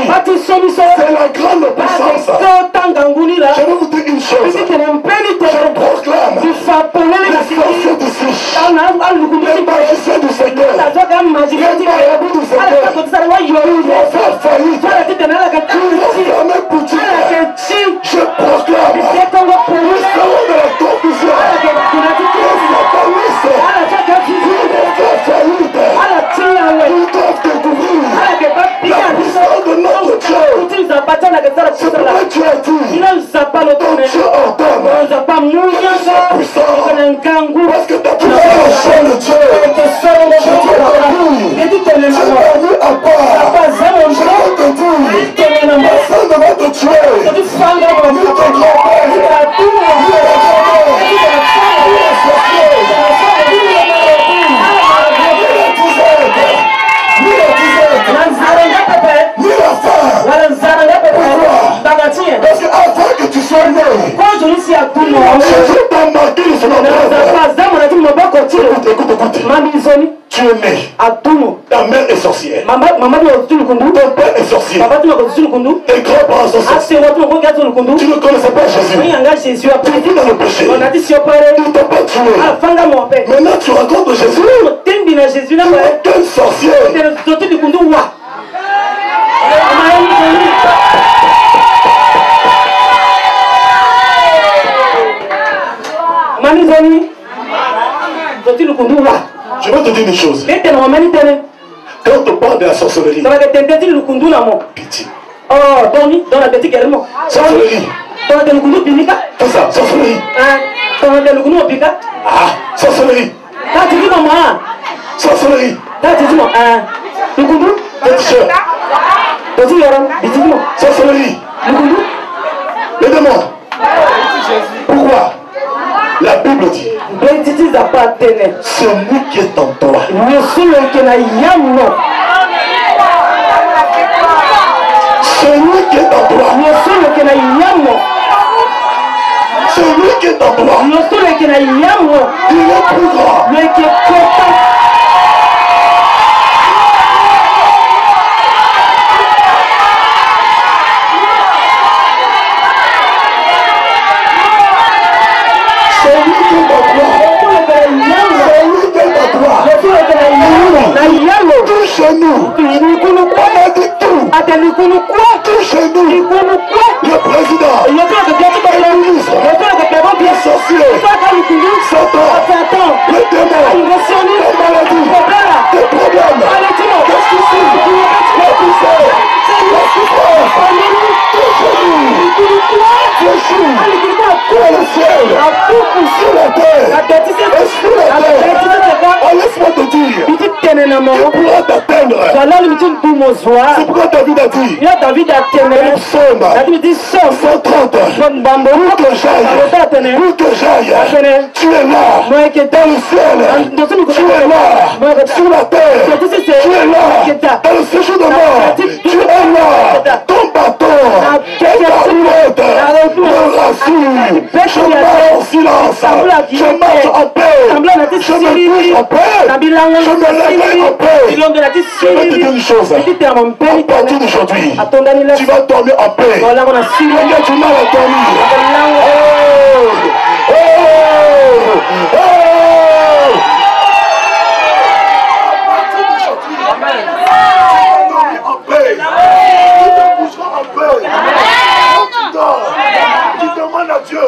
c'est la grande puissance. Je vais vous dire une chose. Je proclame les sorciers du Fiche, les magiciens du secteur, les marabouts du secteur, ils vont faire faillite, ils vont fermer boutique. Je proclame nous serons de la confusion. Les satanistes, ils vont faire faillite. Ils doivent découvrir la puissance de notre Dieu. C'est pourquoi tu as dit ton Dieu ordonne sa puissance. Parce que ta puissance est le Dieu. Je te dis, tu m'as mis à part. Je vais te dire, personne ne va te tuer. Ni ton grand-père, ni ta grand-mère, ni la sorcière, ni la femme. Parce que avant que tu sois né, Jésus t'a marqué de son empreinte. Écoute. Tu es né. Ta mère est sorcière. Ton père est sorcier. Tes grands-parents sont sorciers. Tu ne connaissais pas Jésus. Tu vis dans le péché. Il ne t'a pas tué. Maintenant tu rencontres Jésus. Tu es quel sorcier? Je vais te dire une chose. Quand on parle de la sorcellerie, pitié. Sorcellerie. C'est ça, sorcellerie. Ah, sorcellerie. Sorcellerie. Sorcellerie. Les démons. Pourquoi? La Bible dit celui qui est en toi. Celui qui est en toi. Celui qui est en toi. Il est plus grand. Touche-nous. On a dit tout. Touche-nous. Le président. Le ministre. Les sorciers. Satan. Le démon. La maladie. Tes problèmes. Qu'est-ce que c'est? La puissance. La souffrance. Touche-nous. Touche-nous. Pour le ciel. Sur la terre. Et sous la terre. Oh, laisse-moi te dire. pourra t'atteindre. C'est pourquoi David a dit Psaume 130, où que j'aille, tu es là, dans le ciel, tu es là, sur la terre, tu es là, dans le séjour de mort, tu es là, ton bâton, ta roulotte, me rassure, je marche en silence, je marche en paix, je me couche en paix, je me lève en paix. Je vais te dire une chose, à partir d'aujourd'hui, tu vas dormir en paix. Quand tu m'as dormi. Tu demandes à Dieu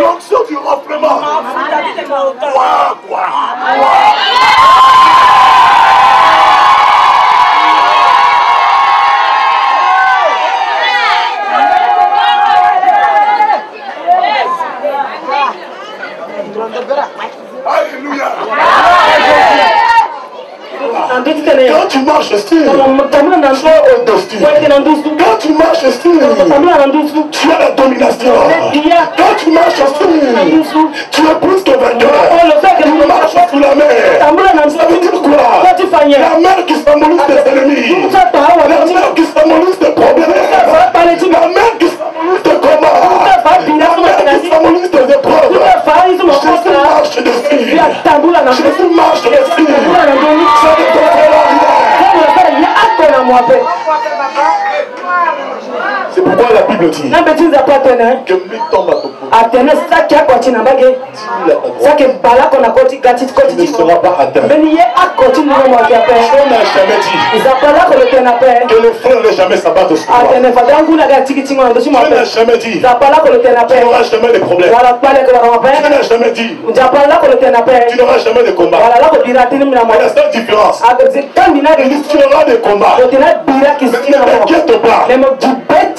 l'onction du renflement. Alléluia. Quand tu marches dessus, tu as au-dessus. Quand tu marches dessus, tu as la domination. Quand tu marches dessus, tu es plus que vainqueur. Tu marches sous la mer. Ça veut dire quoi? La mer qui symbolise tes ennemis. La mer qui symbolise tes problèmes. La mer qui symbolise tes combats. La mer qui symbolise tes épreuves. Jésus marche dessus. Jésus marche dessus. C'est pourquoi la Bible dit que tu ne seras pas atteint. On n'a jamais dit que les frères ne jamais s'abattre sur toi. On n'a jamais dit que tu n'auras jamais de problèmes. On n'a jamais dit que tu n'auras jamais de combat. La seule différence, c'est que tu auras des combats. Ne t'inquiète pas.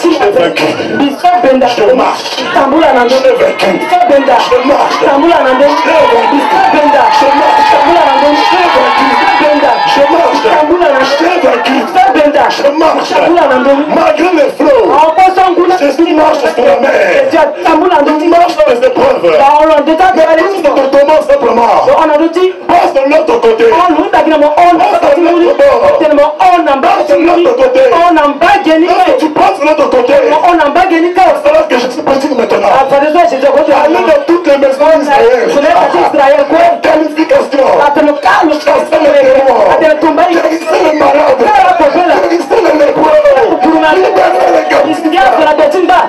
Je l'ai vaincu. Je marche. Je l'ai vaincu. Je marche. Je marche. Malgré les flots, Jésus marche sur la mer. Tu marches dans les épreuves. Ne te tourmente simplement. Passe de l'autre côté. Passe de l'autre côté. Tu passes de l'autre côté. Alors que je suis parti maintenant. Allez dans toutes les maisons d'Israël. Qualification. Chasser les démons. Guérisser les malades. Guérisser les lépreux. Libérer les captifs.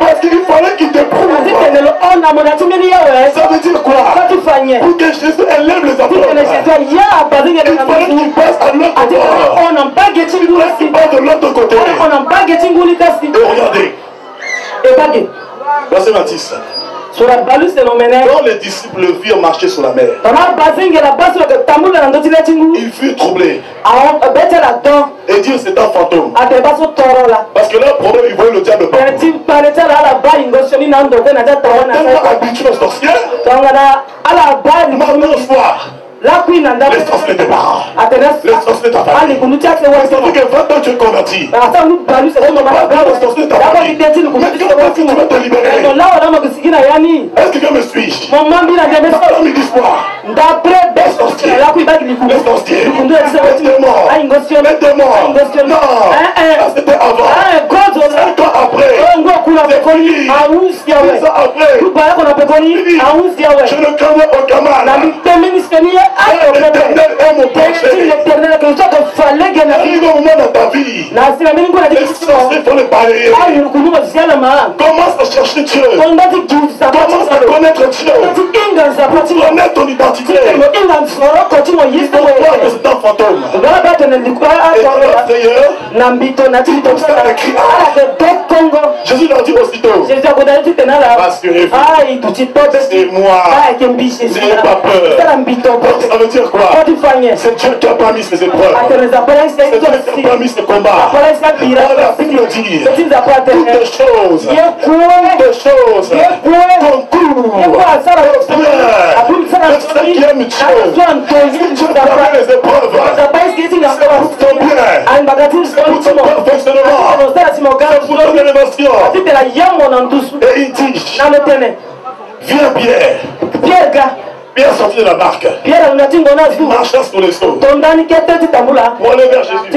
Parce qu'il fallait qu'il te prouve. Ça veut dire quoi? Pour que Jésus élève les apôtres, il fallait qu'il passe à l'autre côté. Il passe de l'autre côté. Et regardez. Verset 26. Quand les disciples virent marcher sur la mer, ils furent troublés et dirent c'est un fantôme. Parce que leur problème, ils voyaient le diable partout. Tellement habitués aux sorcières, maintenant au soir, les sorciers n'étaient pas. Les sorciers n'étaient pas. C'est-à-dire que 20 ans tu es converti. On ne parle pas de sorciers n'étaient pas. Mais quand tu vas te libérer, est-ce que quelqu'un me suit? Dans midi soir, les sorciers, les démons, non, ça c'était avant. 5 ans après, c'est fini. 10 ans après, je ne connais aucun mal. L'éternel est mon péché. Arrive au moment dans ta vie, les sorciers font les balayer. Commence à chercher Dieu. Commence à connaître Dieu. Connaître ton identité. Voir que c'est un fantôme. Et dans la prière, Jésus leur dit aussitôt, rassurez-vous, c'est moi. N'ayez pas peur. Ça veut dire quoi? C'est Dieu qui a permis ces épreuves. C'est Dieu qui a permis ces combats. La Bible dit toutes les choses concourent à ce qui aime Dieu. Si Dieu t'a permis les épreuves, pour ton élévation. Et il dit, viens Pierre. Pierre sorti de la barque. Il marcha sur les eaux. Pour aller vers Jésus.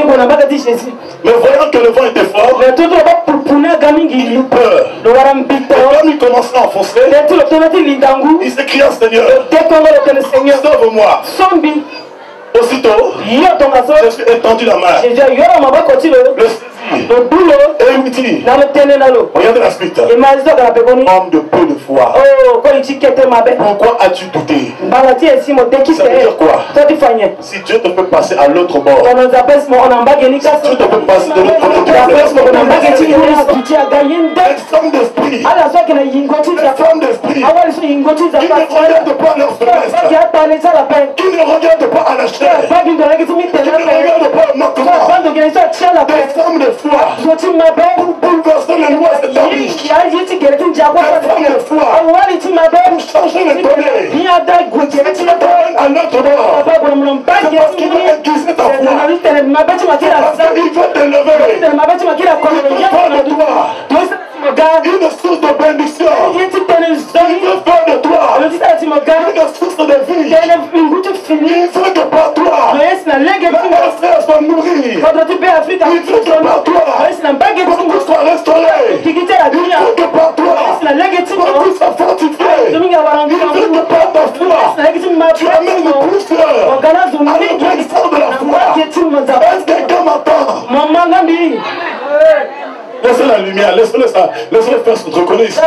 Mais voyant que le vent était fort, il eut peur. Et comme il commençait à enfoncer, il s'écria, Seigneur, sauve-moi. Aussitôt, je suis étendu la main. Le et il me dit, regardez la suite. Homme de peu de foi. Pourquoi as-tu douté? Ça veut dire quoi? Si Dieu te peut passer à l'autre bord, si Dieu te peut passer de l'autre côté, les femmes d'esprit, qui ne regardent pas leur fenêtre, qui ne regardent pas à la chair, qui ne regardent pas au manquement, des femmes de foi, pour bouleverser les lois établies, des femmes de foi, pour changer les données, si tu prends à l'autre bord, c'est parce qu'il va aiguiser ta foi, parce qu'il va t'élever, il va faire de toi une source de bénédiction, il veut faire de toi une source de vie, il veut que par toi la RCA soit nourrie, il veut que par toi Congo soit restauré, il veut que par toi Congo soit fortifié, il veut que par ta foi tu amènes le pousseur à l'obéissance de la foi. Est-ce que quelqu'un m'entend? Laissez la lumière, laissez-le ça, laissez-le faire ce truc, connaît ici.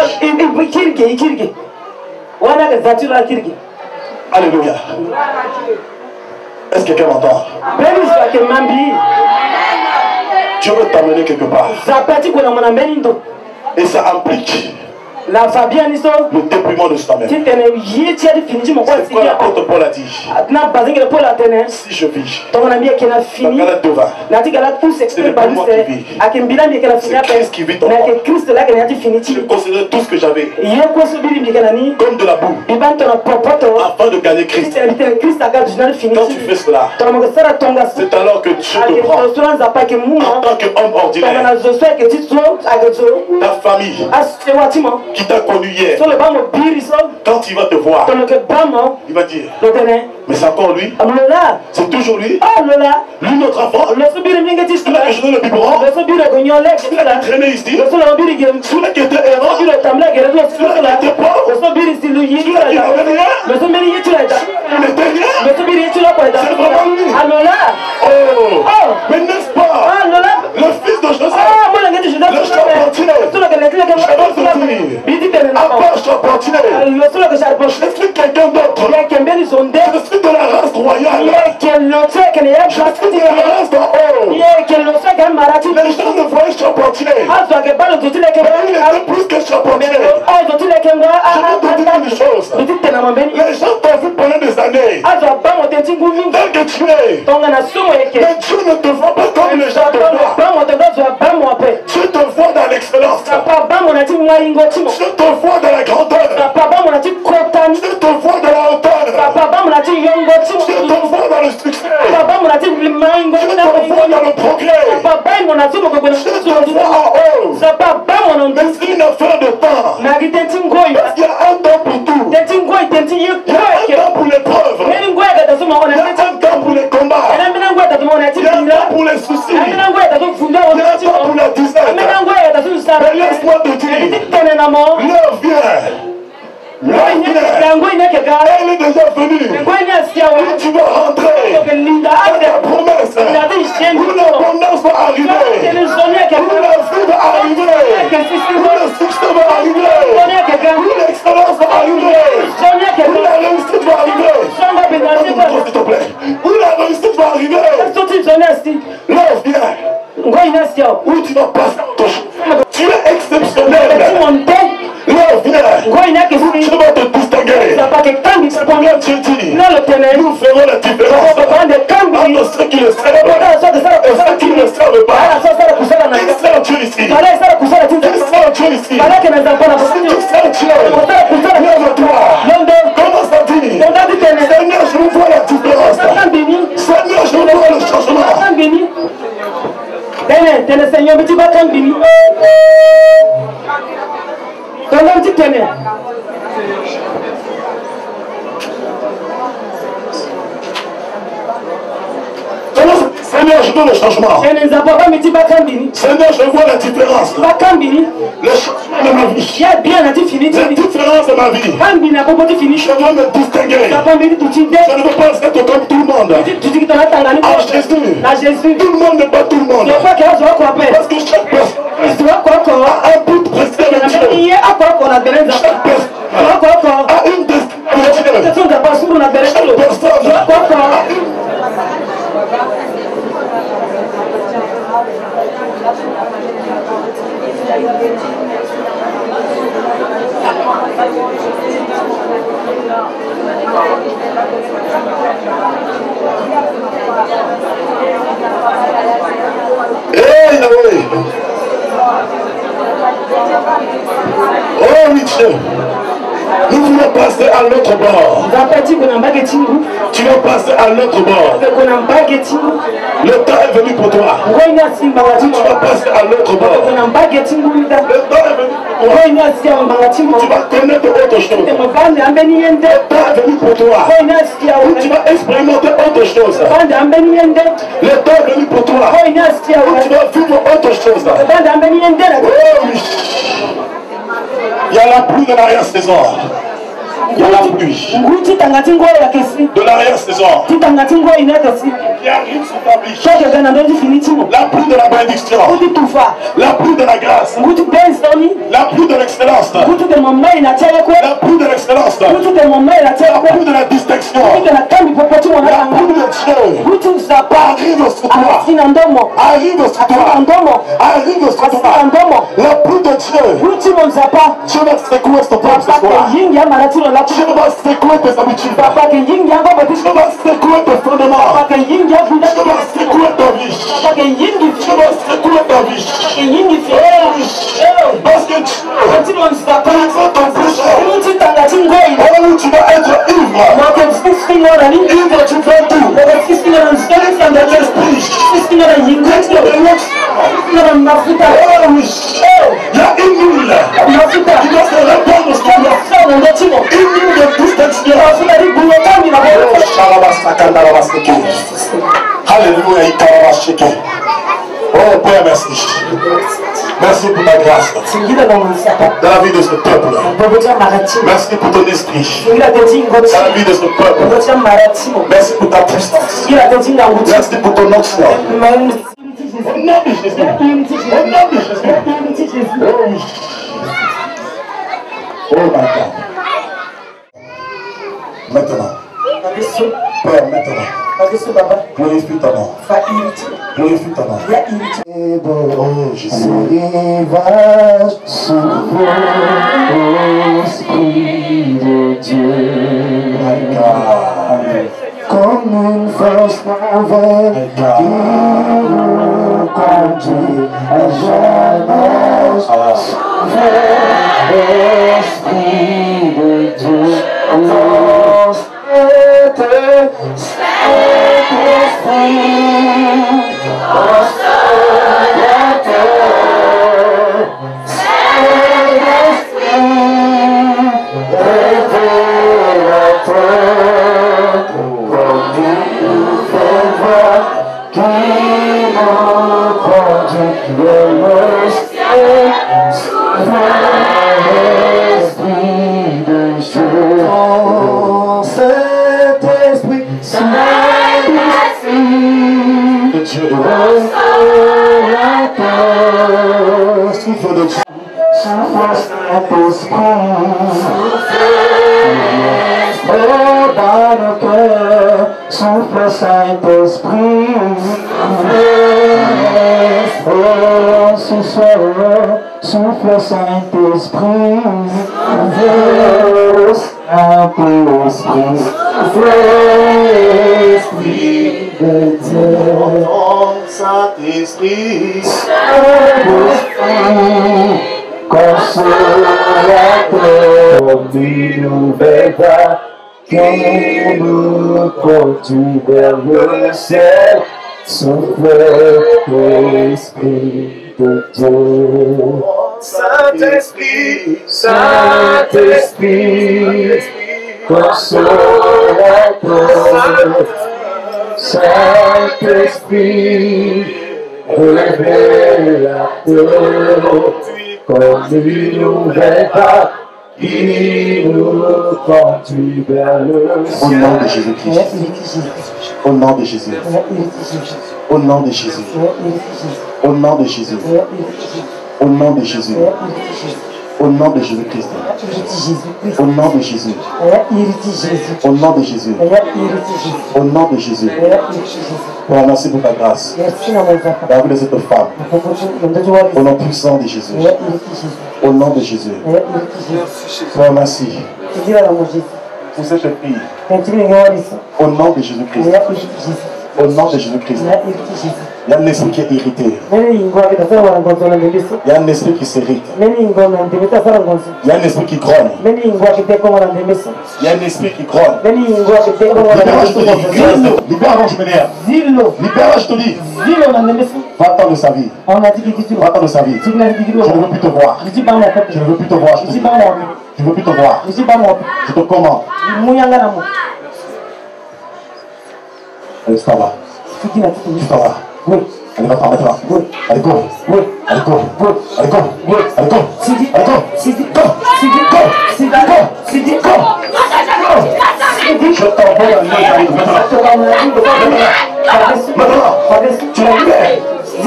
Alléluia. Est-ce que quelqu'un m'entend? Dieu veut t'amener quelque part. Et ça implique le dépouillement de soi-même. C'est quoi l'apôtre Paul a dit? Si je vis, dans Galate 2:20, c'est le pas moi qui vis, c'est Christ qui vit en moi. Je considère tout ce que j'avais comme de la boue afin de gagner Christ. Quand tu fais cela, c'est alors que Dieu te prend en tant qu'homme ordinaire. Ta famille qui t'a connu hier, quand il va te voir, il va dire, mais c'est encore lui, c'est toujours lui, lui notre enfant, celui qui jouait le biberon, celui qui traînait ici, celui qui était errant, celui qui était pauvre, celui qui n'avait rien, il était rien, c'est vraiment lui. Oh, mais n'est-ce pas, le fils de Joseph, le charpentier, à part charpentier, je suis quelqu'un d'autre, je suis de la race royale, je suis de la race d'en haut. Les gens ne voyaient charpentier, mais il était plus que charpentier. Je vais te dire une chose, les gens t'ont vu pendant des années, tel que tu es, mais Dieu ne te voit pas comme les gens te voient. Dieu te voit dans l'excellence, Dieu te voit dans la grandeur, Dieu te voit dans la hauteur, Dieu te voit dans le succès, Dieu te voit dans le progrès, Dieu te voit en haut. Mais c'est une affaire de temps, parce qu'il y a un temps pour tout, il y a un temps pour l'épreuve, il y a un temps pour les combats, il y a un temps pour les soucis, il y a un temps pour la disette. Mais laisse-moi te dire, l'heure vient. Elle est déjà venue. Et tu vas rentrer dans ta promesse. Où l'abondance va arriver, où la vie va arriver, où le succès va arriver, où l'excellence va arriver, où la réussite va arriver. S'il te plaît. Où la réussite va arriver. L'heure vient où tu vas passer ton chemin. Tu es exceptionnel. L'heure vient où tu vas te distinguer. C'est pourquoi Dieu dit, nous ferons la différence entre ceux qui le servent et ceux qui ne le servent pas. Qui sert Dieu ici? Qui sert Dieu ici? Si tu sers Dieu, lève-toi. Commence à dire, Seigneur, je vois la différence. Seigneur, je vois le changement. Seigneur, je veux le changement. Seigneur, je vois la différence. Le changement de ma vie. La différence de ma vie. Je veux me distinguer. Je ne veux pas être comme tout le monde. En Jésus, tout le monde n'est pas tout le monde. Parce que chaque personne a un but précis avec Dieu. Chaque personne a une destinée. Chaque personne oh oui, Dieu. Nous voulons passer à l'autre bord. Tu vas passer à l'autre bord. Le temps est venu pour toi. Tu vas passer à l'autre bord. Le temps est venu pour toi. Tu vas connaître autre chose. Le temps est venu pour toi. Tu vas expérimenter autre chose. Le temps est venu pour toi. Tu vas vivre autre chose. Oh oui. Il y a la pluie de l'arrière-saison. Il y a la pluie de l'arrière-saison qui arrive sur ta vie. La pluie de la bénédiction. La pluie de la grâce. La pluie de l'excellence. La pluie de l'excellence. La pluie de la distinction. La pluie de Dieu arrive sur toi. Arrive sur toi. Arrive sur toi. La pluie de Dieu. Dieu va secouer ton peuple ce soir. Dieu va secouer tes habitudes. Dieu va secouer tes fondements. Dieu va secouer ta vie. Dieu va secouer ta vie. Parce que Dieu présente ton péché. Oh, tu vas être ivre. Ivre, tu fais tout. De l'esprit. Il y a une huile qui doit se répandre sur toi. Une huile de distinction. Alléluia. Oh Père, merci. Merci pour ta grâce dans la vie de ce peuple. Merci pour ton esprit dans la vie de ce peuple. Merci pour ta puissance. Merci pour ton onction. Au nom de Jésus. Au nom de Jésus. Oh my God. Maintenant. Père, maintenant. Glorifie ton nom. Glorifie ton nom. Oh Jésus. Rivage s'ouvre au Esprit de Dieu. My God. Comme une force nouvelle qui nous conduit à jamais. L'Esprit de Dieu. Souffle Saint-Esprit, ce soir, souffle Saint-Esprit, Saint-Esprit de Dieu, Saint-Esprit, consolateur d'une nouvelle voie qui nous conduit vers le ciel. Souffle, Esprit de Dieu. Saint-Esprit, Saint-Esprit, consolateur. Saint-Esprit, révélateur, comme une nouvelle vague qui nous conduit vers le ciel. Au nom de Jésus-Christ. Au nom de Jésus. Au nom de Jésus. Au nom de Jésus. Au nom de Jésus. Au nom de Jésus-Christ. Au nom de Jésus. Au nom de Jésus. Au nom de Jésus. Père, merci pour ta grâce. Dans de cette femme. Au nom puissant de Jésus. Au nom de Jésus. Père, merci pour cette fille. Au nom de Jésus-Christ. Au nom de Jésus-Christ. Il y a un esprit qui est irrité. Il y a un esprit qui s'irrite. Il y a un esprit qui grogne. Il y a un esprit qui grogne. Libère, je te dis. Libère avant, je m'énerve. Libère, je te dis. Va-t'en de sa vie. Va-t'en de sa vie. Je ne veux plus te voir. Je ne veux plus te voir. Je ne veux plus te voir. Je te commande. Allez, ça va. Ça va. Oui. Allez, va-t'en maintenant. Oui. Allez, go. Oui. Allez, go. Oui. Allez, go. Oui. Allez, go. Allez, go. Go. Je t'envoie la main. Maintenant, tu la libères. Au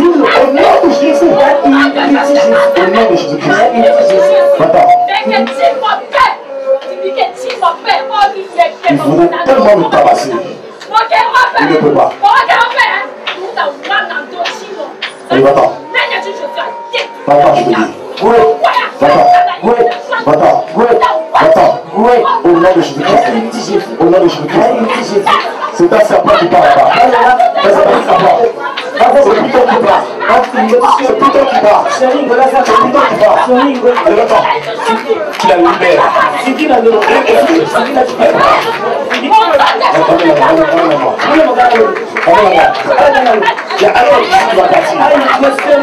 nom de Jésus. Au nom de Jésus-Christ. Maintenant. Il voudrait tellement me tabasser. Il ne peut pas. Allez, va-t'en. Va-t'en, je te dis. Oui. Va-t'en. Oui. Va-t'en. Oui. Va-t'en. Oui. Au nom de Jésus-Christ. Au nom de Jésus-Christ. C'est un serpent qui parle là-bas. C'est un serpent qui parle. C'est plutôt qui parle. C'est plutôt qui parle. C'est plutôt qui parle. Allez, va-t'en. Tu la libères. Il y a un autre qui va partir. Il y a un autre qui va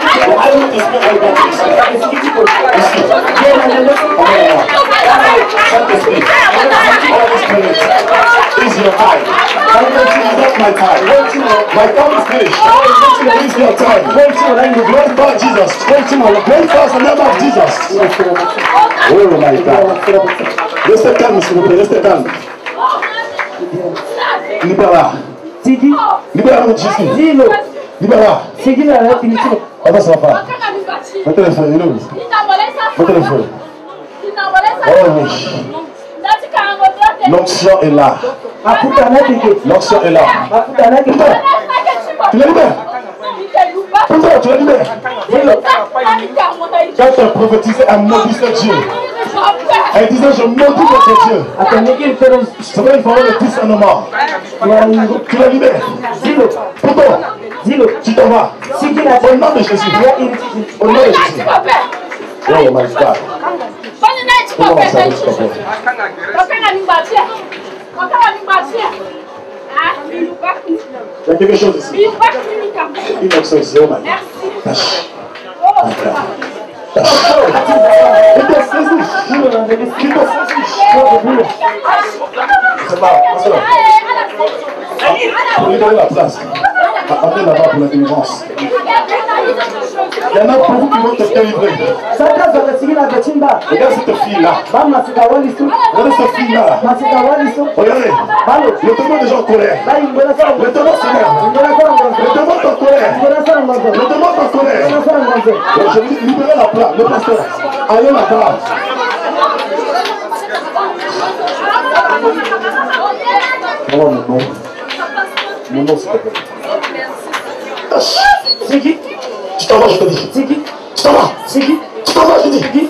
It's your time. My time. My time is finished. It's your time. Glory to Jesus. Glory fast in the name of Jesus. Oh my God. Restez calme, s'il vous plaît. Restez calme. Libère-la. Libère-la, mon Jésus. Libère-la. Attends, ça va pas. Mon téléphone, il est où? Mon téléphone. Oh oui. L'onction est là. L'onction est là. Tu la libères. Pourquoi tu la libères? Quand tu as prophétisé à maudit ce Dieu. Elle disait je maudis votre Dieu. C'est vrai, il faut avoir le discernement. Tu la libères. Pourquoi? Tu t'en vas. Au nom de Jésus. Au nom de Jésus. Oh my God. Il y a quelque chose ici. Une action ici. Oh my God. Tâche. C'est pas. Pour lui donner la place. Attendez là-bas pour la délivrance. Il y en a pour vous qui vont te délivrer. Regarde cette fille-là. Regardez cette fille-là. Regardez. Le démon est déjà en colère. Le démon s'énerve. Le démon est en colère. Le démon est en colère. Je vais libérer la place. Le pasteur. Allez là-bas. Oh mon nom. Mon nom, s'il te plaît. C'est qui? Tu t'en vas, je te dis. C'est qui? Tu t'en vas. C'est qui? Tu t'en vas, je te dis.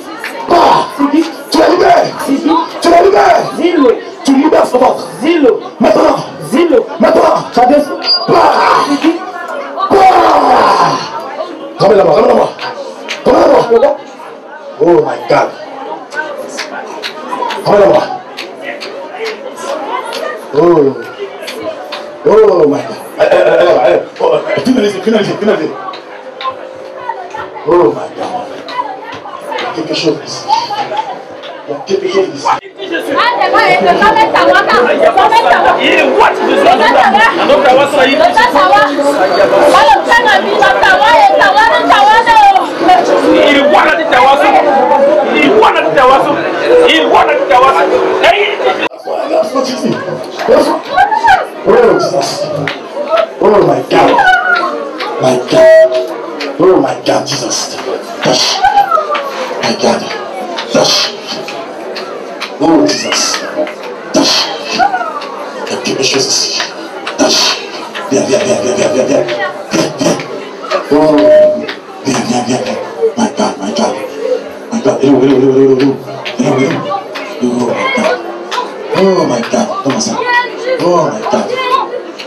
Bah. C'est qui? Tu la libères. C'est qui? Tu la libères. Zilo. Tu libères ce ventre. Zilo. Maintenant. Zilo. Maintenant. Ça descend. Bah. C'est qui? Bah. Ramène-la-moi, ramène-la-moi. Ramène-la-moi. Oh my God. Ramène-la-moi. Oh. Oh my God. Oh, Finalisez. Oh my God. Il y a quelque chose ici. Il y a quelque chose ici. Oh my God. Oh my God, Jesus. Touch. My God. Touch. Oh Jesus. Touch. Il y a quelque chose ici. Touch. Viens. Oh. Viens. My God. Hello. Oh my God. Comment ça? Oh my God.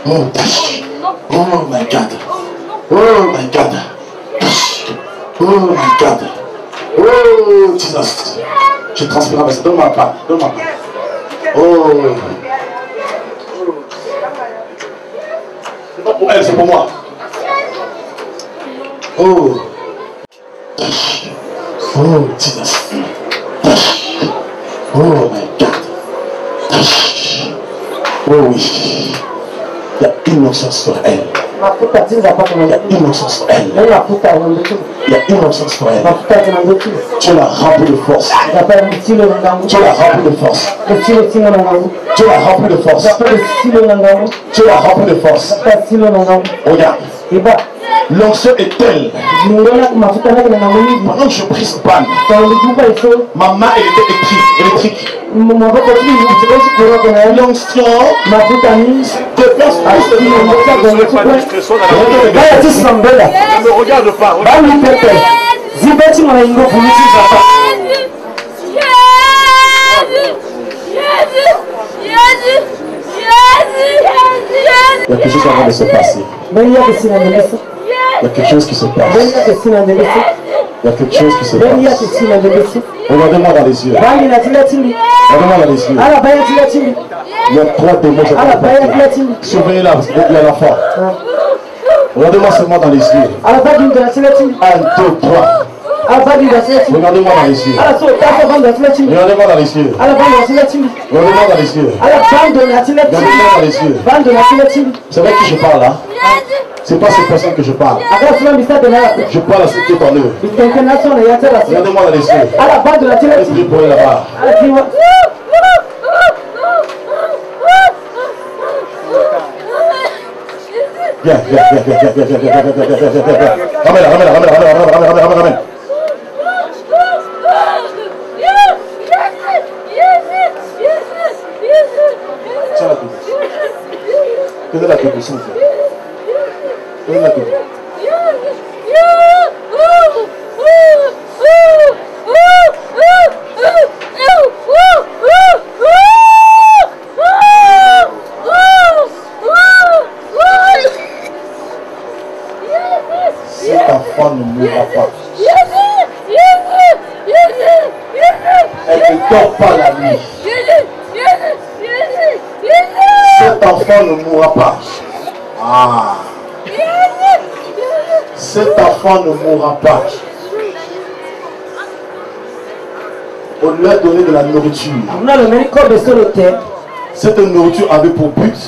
Oh, touch. Oh my God. Oh my God. Oh my God. Oh Jesus. Je transpire, mais donne-moi pas. Oh. C'est pas pour elle, c'est pour moi. Oh. Oh Jesus. Oh my God. Oh oui. Il y a une onction sur elle. Il y a une onction sur elle. Dieu la remplit de force. Regarde. L'onction est telle. Pendant que je prie ce pan, ma main était électrique. L'onction déplace ne me regarde pas. Il y a quelque chose qui va se passer. Il y a quelque chose qui se passe. Il y a quelque chose qui se passe. Regardez-moi dans les yeux. Regardez-moi dans les yeux. Il y a 3 démons. Surveillez-la parce qu'il y a l'enfant. Regardez-moi seulement dans les yeux. 1, 2, 3. Regardez-moi dans les yeux. Regardez-moi dans les yeux. Regardez-moi dans les yeux. Regardez-moi dans les yeux. C'est vrai que je parle là. C'est pas cette personne que je parle. Je parle à ce qui est en eux. Regardez-moi dans les yeux. Esprit pour eux là-bas. Viens. Ramène. Tiens la Bible. Tenez la Bible, s'il vous plaît. Tenez la Bible. Cet enfant ne mourra pas. Elle ne dort pas la nuit. Cet enfant ne mourra pas. Cet enfant ne mourra pas. On lui a donné de la nourriture. Cette nourriture avait pour but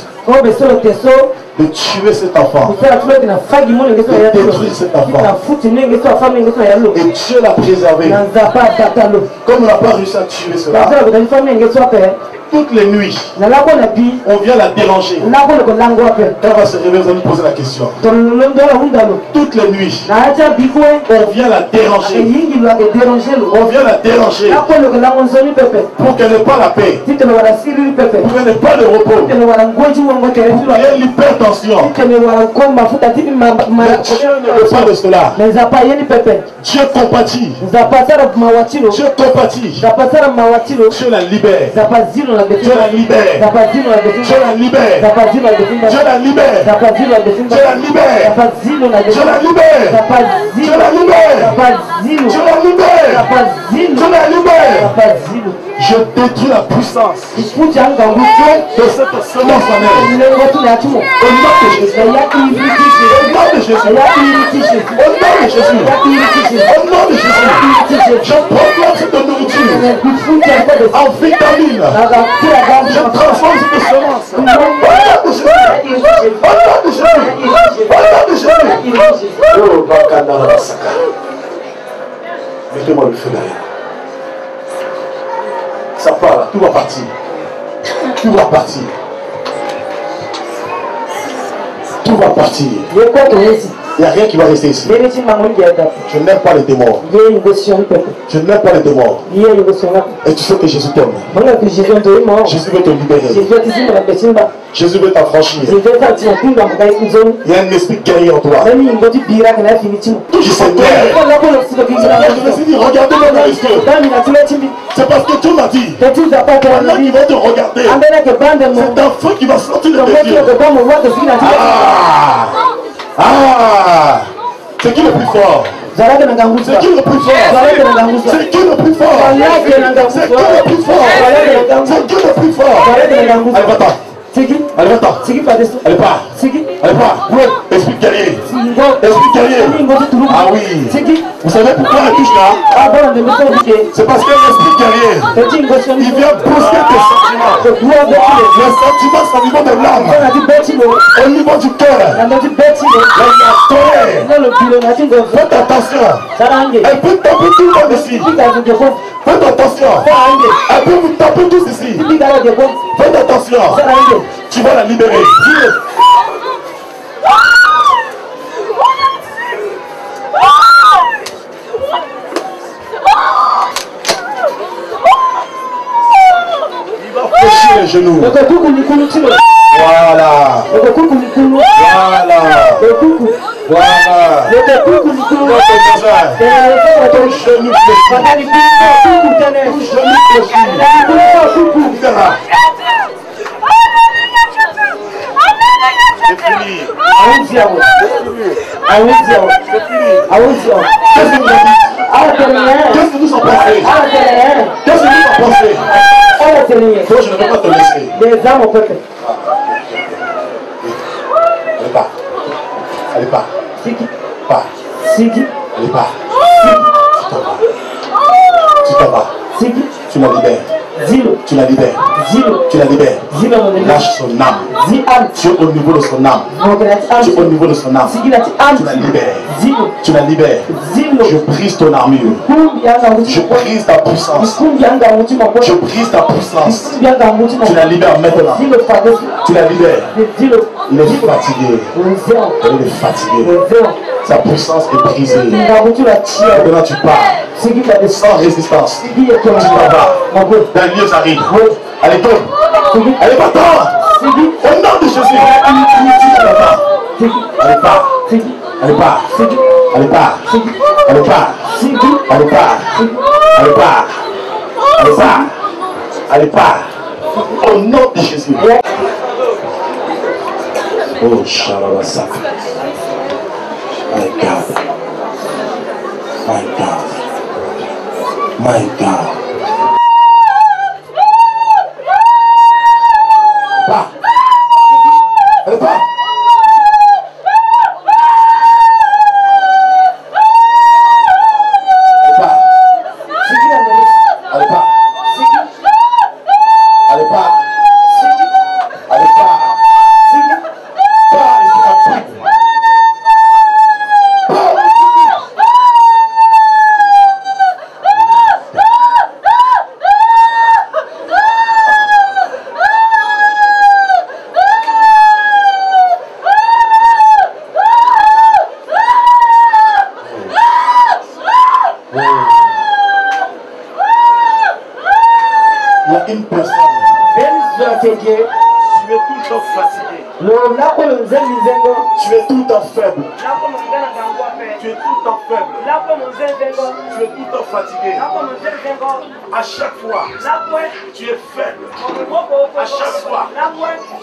de tuer cet enfant, de détruire cet enfant. Et Dieu l'a préservé. Comme on n'a pas réussi à tuer cela, toutes les nuits, on vient la déranger. Quand elle va se réveiller, vous allez me poser la question. Toutes les nuits, on vient la déranger. On vient la déranger pour qu'elle n'ait pas la paix, pour qu'elle n'ait pas de repos, pour qu'elle ait l'hypertension. Dieu ne veut pas de cela. Dieu compatit. Dieu compatit. Dieu la libère. Dieu la libère. Dieu la libère. Dieu la libère. Dieu la libère. Dieu la libère. Dieu la libère. Dieu la libère. Dieu la libère. Je détruis la puissance de cette semence en elle. Au nom de Jésus. Au nom de Jésus. Au nom de Jésus. Au nom de Jésus. Je proclame cette nourriture en vitamine. Je transforme cette semence. Au nom de Jésus. Au nom de Jésus. Au nom de Jésus. Oh, Bakandara Saka. Mettez-moi le feu derrière. Ça part, tout va partir. Tout va partir. Tout va partir. Il n'y a rien qui va rester ici. Je n'aime pas les démons. Je n'aime pas les démons. Et tu sais que Jésus t'aime. Jésus veut te libérer. Jésus veut t'affranchir. Il y a un esprit guerrier en toi. Qui s'énerve. Je me suis dit, regardez-moi dans les yeux. C'est parce que Dieu m'a dit. Maintenant qu'il va te regarder. C'est un feu qui va sortir de tes yeux. Ah! C'est qui le plus fort? C'est qui le plus fort? C'est qui le plus fort? C'est qui le plus fort? C'est qui le plus fort? Allez, va-t'en. Allez, va-t'en. Allez, pas. Allez, pas. Esprit guerrier. Esprit guerrier. Ah oui. Vous savez pourquoi elle touche là? C'est parce que l'esprit guerrier, il vient booster tes sentiments. Les sentiments sont au niveau de l'âme, au niveau du cœur. Faites attention. Elle peut taper tout le monde ici. Faites attention. Elle peut vous taper tous ici. Faites attention. Tu vas la libérer. Il va fléchir les genoux. Voilà. Voilà. Touche genou c'est fini. Qu'est-ce que nous sommes passés? Qu'est-ce que nous sommes passés? Toi, je ne peux pas te laisser. Allez pas. Allez pas. Pas. Allez pas. Tu t'en vas. Tu la libères. Tu la libères. Tu la libères. Lâche son âme. Tu es au niveau de son âme. Tu es au niveau de son âme. Tu la libères. Tu la libères. Je brise ton armure. Je brise ta puissance. Je brise ta puissance. Tu la libères maintenant. Tu la libères. Il est fatigué. Il est fatigué. Sa puissance est brisée. Maintenant tu pars. Sans résistance. Tu t'en vas. D'un lieu ça arrive. Allez, go. Allez, va-t'en. Au nom de Jésus. Allez, pas. Allez, pas. Allez, pas. Allez, pas. Allez, pas. Allez, pas. Allez, pas. Allez, pas. Au nom de Jésus. Oh, Shalabasa. My God. My God. My God. Pas. Allez, pas. Tu es tout le temps fatigué. Tu es tout le temps faible. Tu es tout le temps faible. Tu es tout le temps fatigué. À chaque fois, tu es faible. À chaque fois,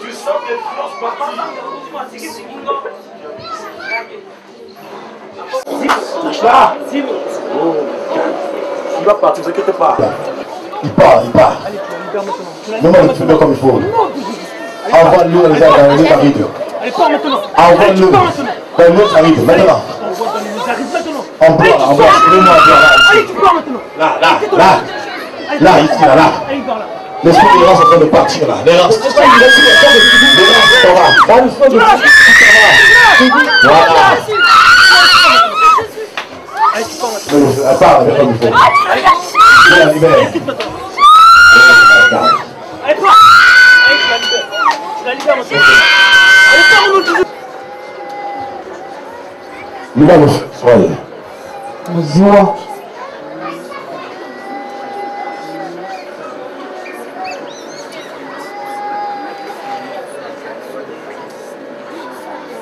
tu sens tes forces partir. Là. Oh, il va partir, ne vous inquiétez pas. Il part. Mets-moi le fumeur comme il faut. Envoie-le dans les arrive. Envoie-le dans les arrive. Maintenant. En blanc, mets-moi en blanc. Là, ici, là. L'esprit des rangs est en train de partir là. Les rangs s'en va. Voilà. Elle part avec comme il faut. Nous allons soyez. Bonjour.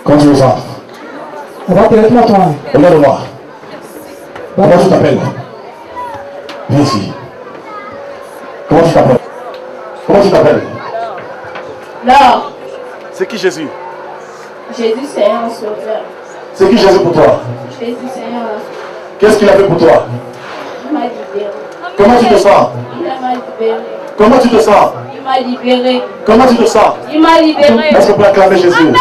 Comment tu veux ça? Regarde-moi toi. Regarde-moi. Comment tu t'appelles? Viens ici. Comment tu t'appelles? Comment tu t'appelles? Non. C'est qui Jésus? Jésus, c'est un sauveur. C'est qui Jésus pour toi? Jésus, c'est un... Qu'est-ce qu'il a fait pour toi? Il m'a libéré. Comment tu te sens? Il m'a libéré. Comment tu te sens? Il m'a libéré. Comment tu te sens? Il m'a libéré. Est-ce qu'on peut acclamer Jésus? Amen.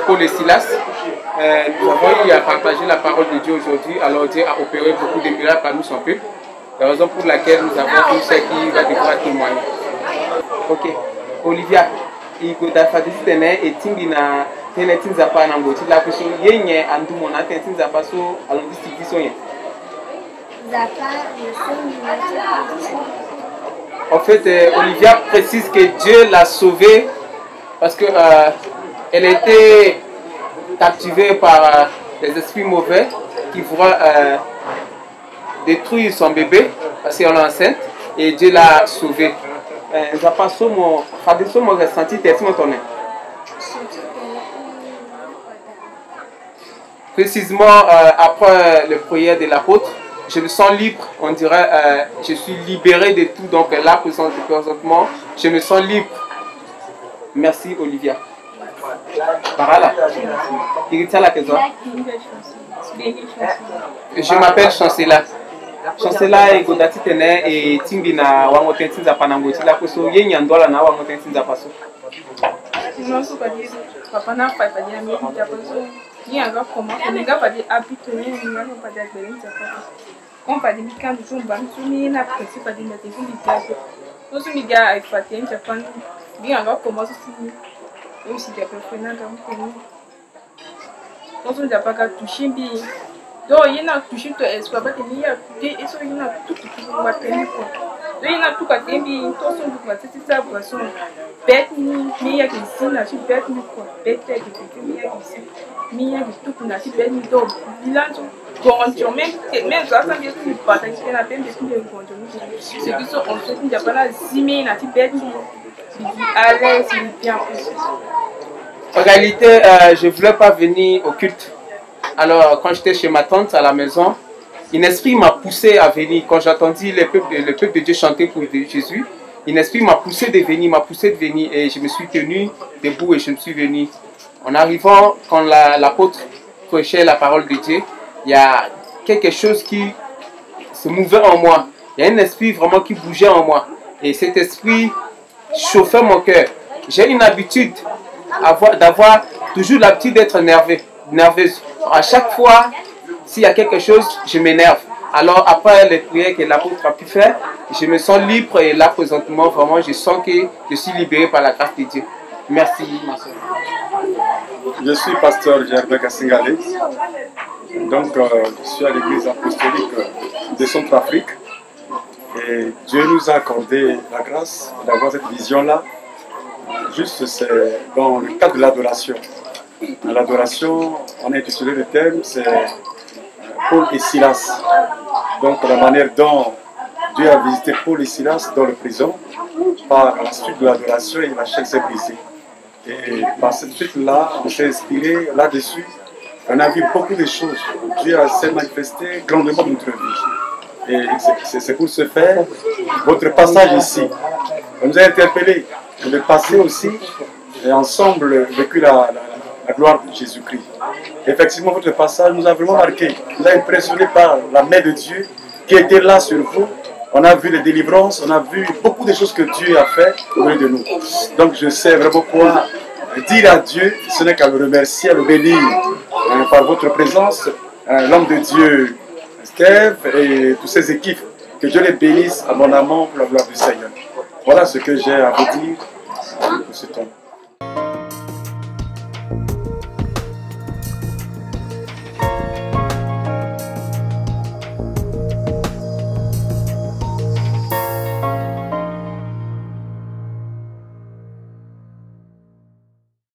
Paul et Silas, nous avons eu à partager la parole de Dieu aujourd'hui. Alors Dieu a opéré beaucoup de miracles parmi son peuple. La raison pour laquelle nous avons une sœur qui va devoir témoigner. Ok, Olivia, il faut faire des ténèbres et tingina ténétinza pas n'angoti la question yenye andu mona ténétinza pas so alon distribution yen. En fait, Olivia précise que Dieu l'a sauvée parce que elle était captivée par les esprits mauvais qui voulaient détruire son bébé parce qu'elle est enceinte et Dieu l'a sauvée. Nous avons ressenti précisément après le prière de l'apôtre, je me sens libre, on dirait, je suis libéré de tout, donc là présentement, je me sens libre. Merci Olivia. Voilà. Je m'appelle Chancela. chancela e godati tene e timbina wango tentinza panangoti la koso ye nyandola na wango tentinza paso. Non so pas dire papa na pas dire mais il y a pas ni anga comment on nga pas dire habitué ni nga pas dire belinza pas. On pas dire quand nous sommes ni na principe pas dire mais c'est une idée. Nous sommes gars avec Fatien Japan ni anga comment si aussi des professionnels comme nous sommes déjà pas touché bien. Donc il y a touché tout espoir parce qu'il y a et ça il y a tout va tenir quoi. Il y a tout à tenir bien tout son va c'est ça boisson bête ni il y a qui signe là sur bête ni quoi bête qui il y a qui signe il y a qui tout na sur bête ni donc bilan bon même ça ça bien tout pas ça qui na peine de tout le bon c'est que ça on se dit pas là zimé na sur bête ni à l'aise c'est bien. En réalité, je ne voulais pas venir au culte. Alors, quand j'étais chez ma tante à la maison, un esprit m'a poussé à venir. Quand j'entendis le peuple de Dieu chanter pour Jésus, un esprit m'a poussé de venir, et je me suis tenu debout et je me suis venu. En arrivant, quand l'apôtre prêchait la parole de Dieu, il y a quelque chose qui se mouvait en moi. Il y a un esprit vraiment qui bougeait en moi. Et cet esprit chauffait mon cœur. J'ai une habitude d'avoir toujours l'habitude d'être nerveuse. À chaque fois, s'il y a quelque chose, je m'énerve. Alors après les prières que l'apôtre a pu faire, je me sens libre et là présentement, vraiment, je sens que je suis libéré par la grâce de Dieu. Merci, ma soeur. Je suis pasteur Gervais Kassingale. Donc, je suis à l'église apostolique de Centrafrique. Et Dieu nous a accordé la grâce d'avoir cette vision-là. Juste, c'est dans le cadre de l'adoration. Dans l'adoration, on a intitulé le thème, c'est Paul et Silas. Donc, la manière dont Dieu a visité Paul et Silas dans la prison, par la suite de l'adoration, et la chaîne s'est brisée. Et par cette suite-là, on s'est inspiré là-dessus. On a vu beaucoup de choses. Dieu s'est manifesté grandement dans notre vie. Et c'est pour ce faire, votre passage ici, on nous a interpellés de passer aussi et ensemble vécu la gloire de Jésus-Christ. Effectivement, votre passage nous a vraiment marqué, nous a impressionné par la main de Dieu qui était là sur vous. On a vu les délivrances, on a vu beaucoup de choses que Dieu a fait au milieu de nous. Donc je sais vraiment quoi dire à Dieu, ce n'est qu'à le remercier, à le bénir par votre présence, l'homme de Dieu, Steve et toutes ses équipes. Que Dieu les bénisse abondamment pour la gloire du Seigneur. Voilà ce que j'ai à vous dire pour ce temps.